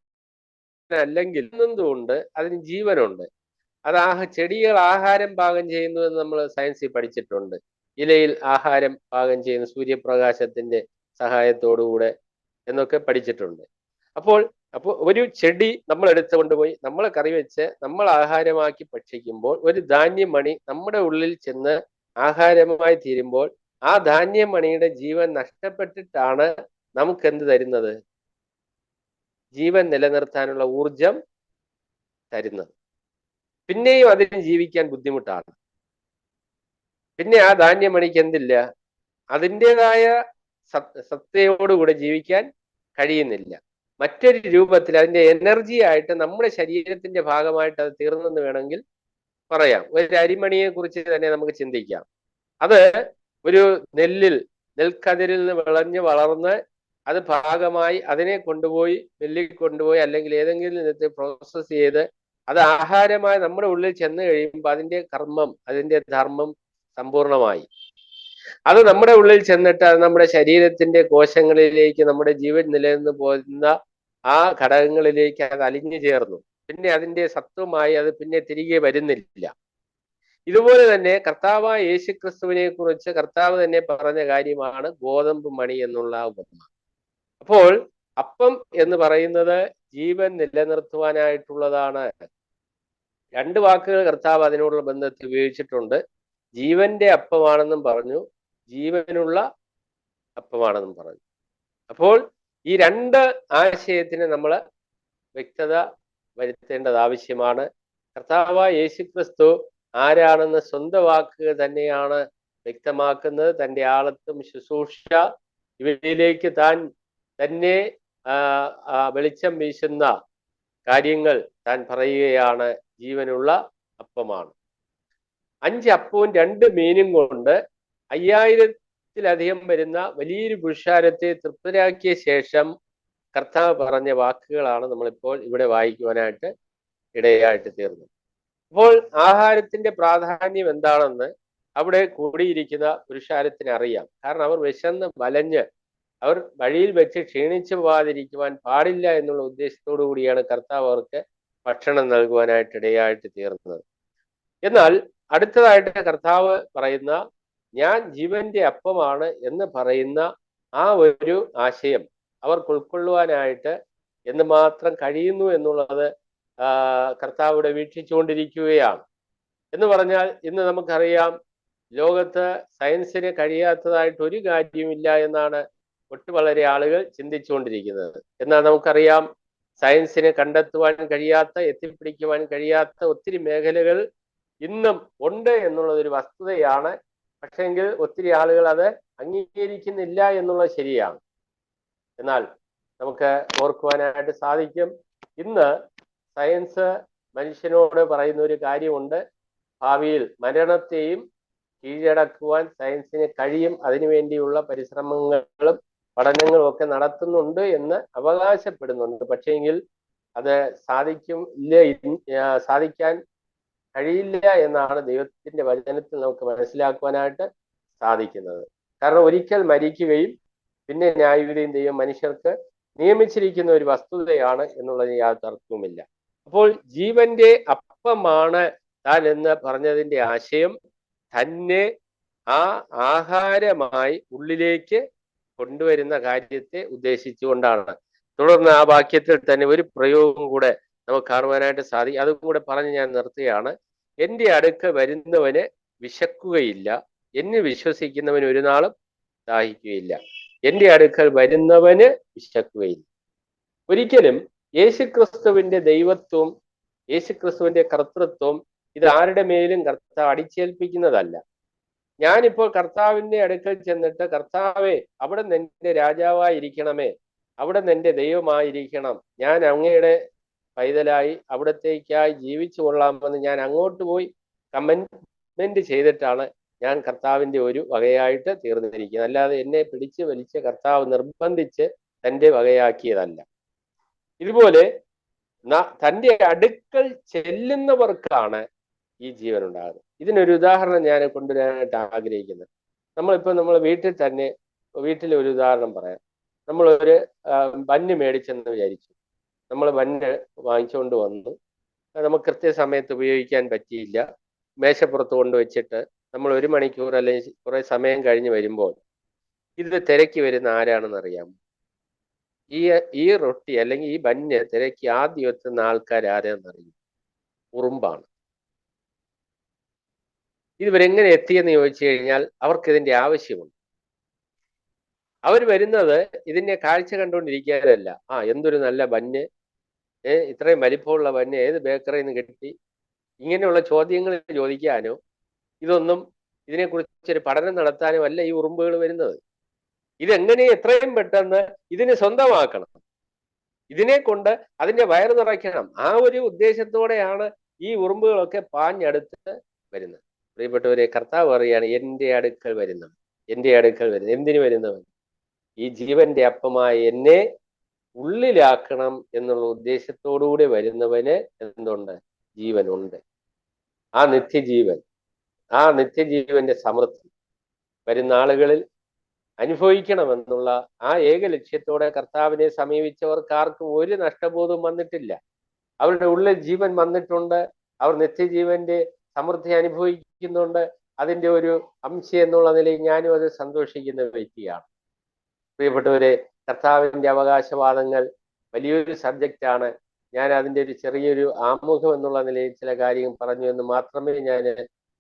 അല്ലെങ്കിൽ എന്തുകൊണ്ട് അതിന് ജീവനുണ്ട്. അത് ചെടികൾ ആഹാരം പാകം ചെയ്യുന്നു എന്ന് നമ്മൾ സയൻസിൽ പഠിച്ചിട്ടുണ്ട്. ഇലയിൽ ആഹാരം പാകം ചെയ്യുന്ന സൂര്യപ്രകാശത്തിന്റെ സഹായത്തോടുകൂടെ എന്നൊക്കെ പഠിച്ചിട്ടുണ്ട്. അപ്പോൾ ഒരു ചെടി നമ്മൾ എടുത്തുകൊണ്ടുപോയി നമ്മൾ കറി വെച്ച് നമ്മൾ ആഹാരമാക്കി ഭക്ഷിക്കുമ്പോൾ, ഒരു ധാന്യമണി നമ്മുടെ ഉള്ളിൽ ചെന്ന് ആഹാരമായി തീരുമ്പോൾ, ആ ധാന്യമണിയുടെ ജീവൻ നഷ്ടപ്പെട്ടിട്ടാണ് നമുക്ക് എന്ത് തരുന്നത്? ജീവൻ നിലനിർത്താനുള്ള ഊർജം തരുന്നത്. പിന്നെയും അതിന് ജീവിക്കാൻ ബുദ്ധിമുട്ടാണ്. പിന്നെ ആ ധാന്യമണിക്ക് എന്തില്ല? അതിൻ്റെതായ സത്തയോടുകൂടെ ജീവിക്കാൻ കഴിയുന്നില്ല. മറ്റൊരു രൂപത്തിൽ അതിന്റെ എനർജി ആയിട്ട് നമ്മുടെ ശരീരത്തിന്റെ ഭാഗമായിട്ട് അത് തീർന്നെന്ന് വേണമെങ്കിൽ പറയാം. ഒരു അരിമണിയെ കുറിച്ച് തന്നെ നമുക്ക് ചിന്തിക്കാം. അത് ഒരു നെൽക്കതിരിൽ നിന്ന് വിളഞ്ഞ് വളർന്ന് അത് ഭാഗമായി അതിനെ കൊണ്ടുപോയി മില്ലിൽ കൊണ്ടുപോയി അല്ലെങ്കിൽ ഏതെങ്കിലും വിധത്തിൽ പ്രോസസ് ചെയ്ത് അത് ആഹാരമായി നമ്മുടെ ഉള്ളിൽ ചെന്ന് കഴിയുമ്പോൾ അതിന്റെ ധർമ്മം സമ്പൂർണമായി. അത് നമ്മുടെ ഉള്ളിൽ ചെന്നിട്ട് അത് നമ്മുടെ ശരീരത്തിന്റെ കോശങ്ങളിലേക്ക്, നമ്മുടെ ജീവൻ നിലനിന്ന് പോകുന്ന ആ ഘടകങ്ങളിലേക്ക് അത് അലിഞ്ഞു ചേർന്നു. പിന്നെ അതിന്റെ സത്വമായി അത് പിന്നെ തിരികെ വരുന്നില്ല. ഇതുപോലെ തന്നെ കർത്താവായ യേശുക്രിസ്തുവിനെ കുറിച്ച് കർത്താവ് തന്നെ പറഞ്ഞ കാര്യമാണ് ഗോതമ്പ് മണി എന്നുള്ള ഉപമ. അപ്പോൾ അപ്പം എന്ന് പറയുന്നത് ജീവൻ നിലനിർത്തുവാനായിട്ടുള്ളതാണ്. 2 വാക്കുകൾ കർത്താവ് അതിനോടുള്ള ബന്ധത്തിൽ ഉപയോഗിച്ചിട്ടുണ്ട്. ജീവന്റെ അപ്പമാണെന്നും പറഞ്ഞു, ജീവനുള്ള അപ്പമാണെന്നും പറഞ്ഞു. അപ്പോൾ ഈ 2 ആശയത്തിന് നമ്മൾ വ്യക്തത വരുത്തേണ്ടത് ആവശ്യമാണ്. കർത്താവായ യേശുക്രിസ്തു ആരാണെന്ന് സ്വന്തം വാക്കുകൾ തന്നെയാണ് വ്യക്തമാക്കുന്നത്. തൻ്റെ ആളത്വം, ശുശ്രൂഷ ഇവയിലേക്ക് താൻ തന്നെ വെളിച്ചം വീശുന്ന കാര്യങ്ങൾ താൻ പറയുകയാണ്. ജീവനുള്ള അപ്പമാണ്. 5 അപ്പവും 2 മീനും കൊണ്ട് 5000-ത്തിലധികം വരുന്ന വലിയൊരു പുരുഷാരത്തെ തൃപ്തരാക്കിയ ശേഷം കർത്താവ് പറഞ്ഞ വാക്കുകളാണ് നമ്മളിപ്പോൾ ഇവിടെ വായിക്കുവാനായിട്ട് ഇടയായിട്ട് തീർന്നത്. അപ്പോൾ ആഹാരത്തിന്റെ പ്രാധാന്യം എന്താണെന്ന് അവിടെ കൂടിയിരിക്കുന്ന പുരുഷാരത്തിന് അറിയാം. കാരണം അവർ വിശന്ന് വലഞ്ഞ് അവർ വഴിയിൽ വെച്ച് ക്ഷീണിച്ചു പോകാതിരിക്കുവാൻ പാടില്ല എന്നുള്ള ഉദ്ദേശത്തോടു കൂടിയാണ് കർത്താവ് അവർക്ക് ഭക്ഷണം നൽകുവാനായിട്ട് ഇടയായിട്ട് തീർന്നത്. എന്നാൽ അടുത്തതായിട്ട് കർത്താവ് പറയുന്ന ഞാൻ ജീവന്റെ അപ്പമാണ് എന്ന് പറയുന്ന ആ ഒരു ആശയം അവർക്ക് ഉൾക്കൊള്ളുവാനായിട്ട് എന്തുമാത്രം കഴിയുന്നു എന്നുള്ളത് കർത്താവിടെ വീക്ഷിച്ചുകൊണ്ടിരിക്കുകയാണ്. എന്ന് പറഞ്ഞാൽ ഇന്ന് നമുക്കറിയാം, ലോകത്ത് സയൻസിന് കഴിയാത്തതായിട്ട് ഒരു കാര്യമില്ല എന്നാണ് വളരെ ആളുകൾ ചിന്തിച്ചുകൊണ്ടിരിക്കുന്നത്. എന്നാൽ നമുക്കറിയാം, സയൻസിന് കണ്ടെത്തുവാൻ കഴിയാത്ത, എത്തിപ്പിടിക്കുവാൻ കഴിയാത്ത ഒത്തിരി മേഖലകൾ ഇന്നും ഉണ്ട് എന്നുള്ളതൊരു വസ്തുതയാണ്. പക്ഷെങ്കിൽ ഒത്തിരി ആളുകൾ അത് അംഗീകരിക്കുന്നില്ല എന്നുള്ളത് ശരിയാണ്. എന്നാൽ നമുക്ക് ഓർക്കുവാനായിട്ട് സാധിക്കും, ഇന്ന് സയൻസ് മനുഷ്യനോട് പറയുന്ന ഒരു കാര്യമുണ്ട്. ഭാവിയിൽ മരണത്തെയും കീഴടക്കുവാൻ സയൻസിന് കഴിയും. അതിനുവേണ്ടിയുള്ള പരിശ്രമങ്ങളും പഠനങ്ങളും ഒക്കെ നടത്തുന്നുണ്ട് എന്ന് അവകാശപ്പെടുന്നുണ്ട്. പക്ഷേങ്കിൽ അത് സാധിക്കാൻ കഴിയില്ല എന്നാണ് ദൈവത്തിന്റെ വചനത്തിൽ നമുക്ക് മനസ്സിലാക്കുവാനായിട്ട് സാധിക്കുന്നത്. കാരണം ഒരിക്കൽ മരിക്കുകയും പിന്നെ ന്യായവിധിയും ദൈവം മനുഷ്യർക്ക് നിയമിച്ചിരിക്കുന്ന ഒരു വസ്തുതയാണ് എന്നുള്ളതിന് യാതൊരു തർക്കവുമില്ല. അപ്പോൾ ജീവന്റെ അപ്പമാണ് താൻ എന്ന് പറഞ്ഞതിന്റെ ആശയം തന്നെ ആ ആഹാരമായി ഉള്ളിലേക്ക് കൊണ്ടുവരുന്ന കാര്യത്തെ ഉദ്ദേശിച്ചുകൊണ്ടാണ്. തുടർന്ന് ആ വാക്യത്തിൽ തന്നെ ഒരു പ്രയോഗം കൂടെ നമുക്ക് കാണുവാനായിട്ട് സാധിക്കും. അതും കൂടെ പറഞ്ഞ് ഞാൻ നിർത്തുകയാണ്. എൻ്റെ അടുക്കൽ വരുന്നവന് വിശക്കുകയില്ല, എന്നെ വിശ്വസിക്കുന്നവന് ഒരു നാളും ദാഹിക്കുകയില്ല. എൻ്റെ അടുക്കൽ വരുന്നവന് വിശക്കുകയില്ല. ഒരിക്കലും യേശുക്രിസ്തുവിന്റെ ദൈവത്വം, യേശുക്രിസ്തുവിന്റെ കർത്തൃത്വം ഇത് ആരുടെ മേലും കർത്താവ് അടിച്ചേൽപ്പിക്കുന്നതല്ല. ഞാനിപ്പോൾ കർത്താവിന്റെ അടുക്കൽ ചെന്നിട്ട്, കർത്താവെ അവിടെ നിന്റെ രാജാവായിരിക്കണമേ, അവിടെ നിന്റെ ദൈവമായിരിക്കണം, ഞാൻ അങ്ങയുടെ പൈതലായി അവിടത്തേക്കായി ജീവിച്ചു കൊള്ളാമെന്ന് ഞാൻ അങ്ങോട്ട് പോയി കമന്റ്മെന്റ് ചെയ്തിട്ടാണ് ഞാൻ കർത്താവിന്റെ ഒരു വകയായിട്ട് തീർന്നിരിക്കുന്നത്. അല്ലാതെ എന്നെ പിടിച്ച് വലിച്ച് കർത്താവ് നിർബന്ധിച്ച് തൻ്റെ വകയാക്കിയതല്ല. ഇതുപോലെ തൻ്റെ അടുക്കൽ ചെല്ലുന്നവർക്കാണ് ഈ ജീവൻ ഉണ്ടാകുന്നത്. ഇതിനൊരു ഉദാഹരണം ഞാൻ കൊണ്ടുവരാനായിട്ട് ആഗ്രഹിക്കുന്നത്, നമ്മൾ വീട്ടിൽ തന്നെ, വീട്ടിലെ ഒരു ഉദാഹരണം പറയാം. നമ്മളൊരു ബന്ന് മേടിച്ചെന്ന് വിചാരിച്ചു. നമ്മൾ ബന്ന് വാങ്ങിച്ചുകൊണ്ട് വന്നു, നമുക്ക് കൃത്യസമയത്ത് ഉപയോഗിക്കാൻ പറ്റിയില്ല. മേശപ്പുറത്ത് കൊണ്ടുവച്ചിട്ട് നമ്മൾ 1 മണിക്കൂർ അല്ലെങ്കിൽ കുറെ സമയം കഴിഞ്ഞ് വരുമ്പോൾ ഇത് തിരക്കി വരുന്ന ആരാണെന്ന് അറിയാമോ? ഈ റൊട്ടി അല്ലെങ്കിൽ ഈ ബന്ന് തിരക്കി ആദ്യം എത്തുന്ന ആൾക്കാർ ആരാണെന്നറിയും? ഉറുമ്പാണ്. ഇവരെങ്ങനെ എത്തിയെന്ന് ചോദിച്ചു കഴിഞ്ഞാൽ അവർക്ക് ഇതിന്റെ ആവശ്യമുണ്ട്. അവർ വരുന്നത് ഇതിന്റെ കാഴ്ച കണ്ടുകൊണ്ടിരിക്കാനല്ല. എന്തൊരു നല്ല ബന്ന്, ഇത്രയും വലിപ്പമുള്ള ബന്ന് ഏത് ബേക്കറിയിൽ നിന്ന് കിട്ടി, ഇങ്ങനെയുള്ള ചോദ്യങ്ങൾ ചോദിക്കാനോ ഇതിനെക്കുറിച്ചൊരു പഠനം നടത്താനോ അല്ല ഈ ഉറുമ്പുകൾ വരുന്നത്. ഇതെങ്ങനെ എത്രയും പെട്ടെന്ന് ഇതിനെ സ്വന്തമാക്കണം, ഇതിനെ കൊണ്ട് അതിന്റെ വയറ് നിറയ്ക്കണം, ആ ഒരു ഉദ്ദേശത്തോടെയാണ് ഈ ഉറുമ്പുകളൊക്കെ പാഞ്ഞടുത്ത് വരുന്നത്. പ്രിയപ്പെട്ടവരെ, കർത്താവ് പറയുകയാണ് എൻ്റെ അടുക്കൽ വരുന്നവൻ, എൻ്റെ അടുക്കൽ വരുന്നത്. എന്തിനു വരുന്നവൻ? ഈ ജീവന്റെ അപ്പമായ എന്നെ ഉള്ളിലാക്കണം എന്നുള്ള ഉദ്ദേശത്തോടുകൂടി വരുന്നവന് എന്തുണ്ട്? ജീവനുണ്ട്. ആ നിത്യജീവന്റെ സമൃദ്ധി വരുന്ന ആളുകളിൽ അനുഭവിക്കണമെന്നുള്ള ആ ഏക ലക്ഷ്യത്തോടെ കർത്താവിനെ സമീപിച്ചവർക്ക് ആർക്കും ഒരു നഷ്ടബോധവും വന്നിട്ടില്ല. അവരുടെ ഉള്ളിൽ ജീവൻ വന്നിട്ടുണ്ട്. അവർ നിത്യജീവന്റെ സമൃദ്ധി അനുഭവിക്കുന്നുണ്ട്. അതിന്റെ ഒരു അംശം എന്നുള്ള നിലയിൽ ഞാനും അത് സന്തോഷിക്കുന്ന വ്യക്തിയാണ്. പ്രിയപ്പെട്ടവരെ, കർത്താവിന്റെ അവകാശവാദങ്ങൾ വലിയൊരു സബ്ജക്റ്റാണ്. ഞാൻ അതിൻ്റെ ഒരു ചെറിയൊരു ആമുഖം എന്നുള്ള നിലയിൽ ചില കാര്യങ്ങൾ പറഞ്ഞു എന്ന് മാത്രമേ ഞാൻ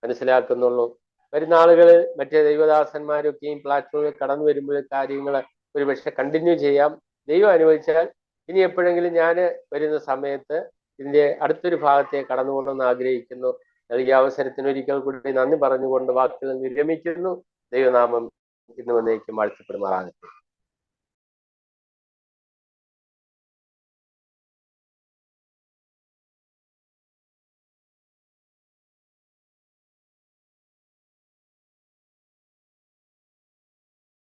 മനസ്സിലാക്കുന്നുള്ളൂ. വരുന്ന ആളുകൾ മറ്റേ ദൈവദാസന്മാരൊക്കെയും പ്ലാറ്റ്ഫോമിൽ കടന്നു വരുമ്പോൾ കാര്യങ്ങൾ ഒരുപക്ഷെ കണ്ടിന്യൂ ചെയ്യാം. ദൈവം അനുവദിച്ചാൽ ഇനി എപ്പോഴെങ്കിലും ഞാൻ വരുന്ന സമയത്ത് ഇതിന്റെ അടുത്തൊരു ഭാഗത്തെ കടന്നുകൊണ്ടെന്ന് ആഗ്രഹിക്കുന്നു. നൽകിയ അവസരത്തിന് ഒരിക്കൽ കൂടി നന്ദി പറഞ്ഞുകൊണ്ട് വാക്കുകൾ വിരമിക്കുന്നു. ദൈവനാമം ഇന്ന് വന്നേക്കും വാഴ്ത്തപ്പെടുമാറാകട്ടെ.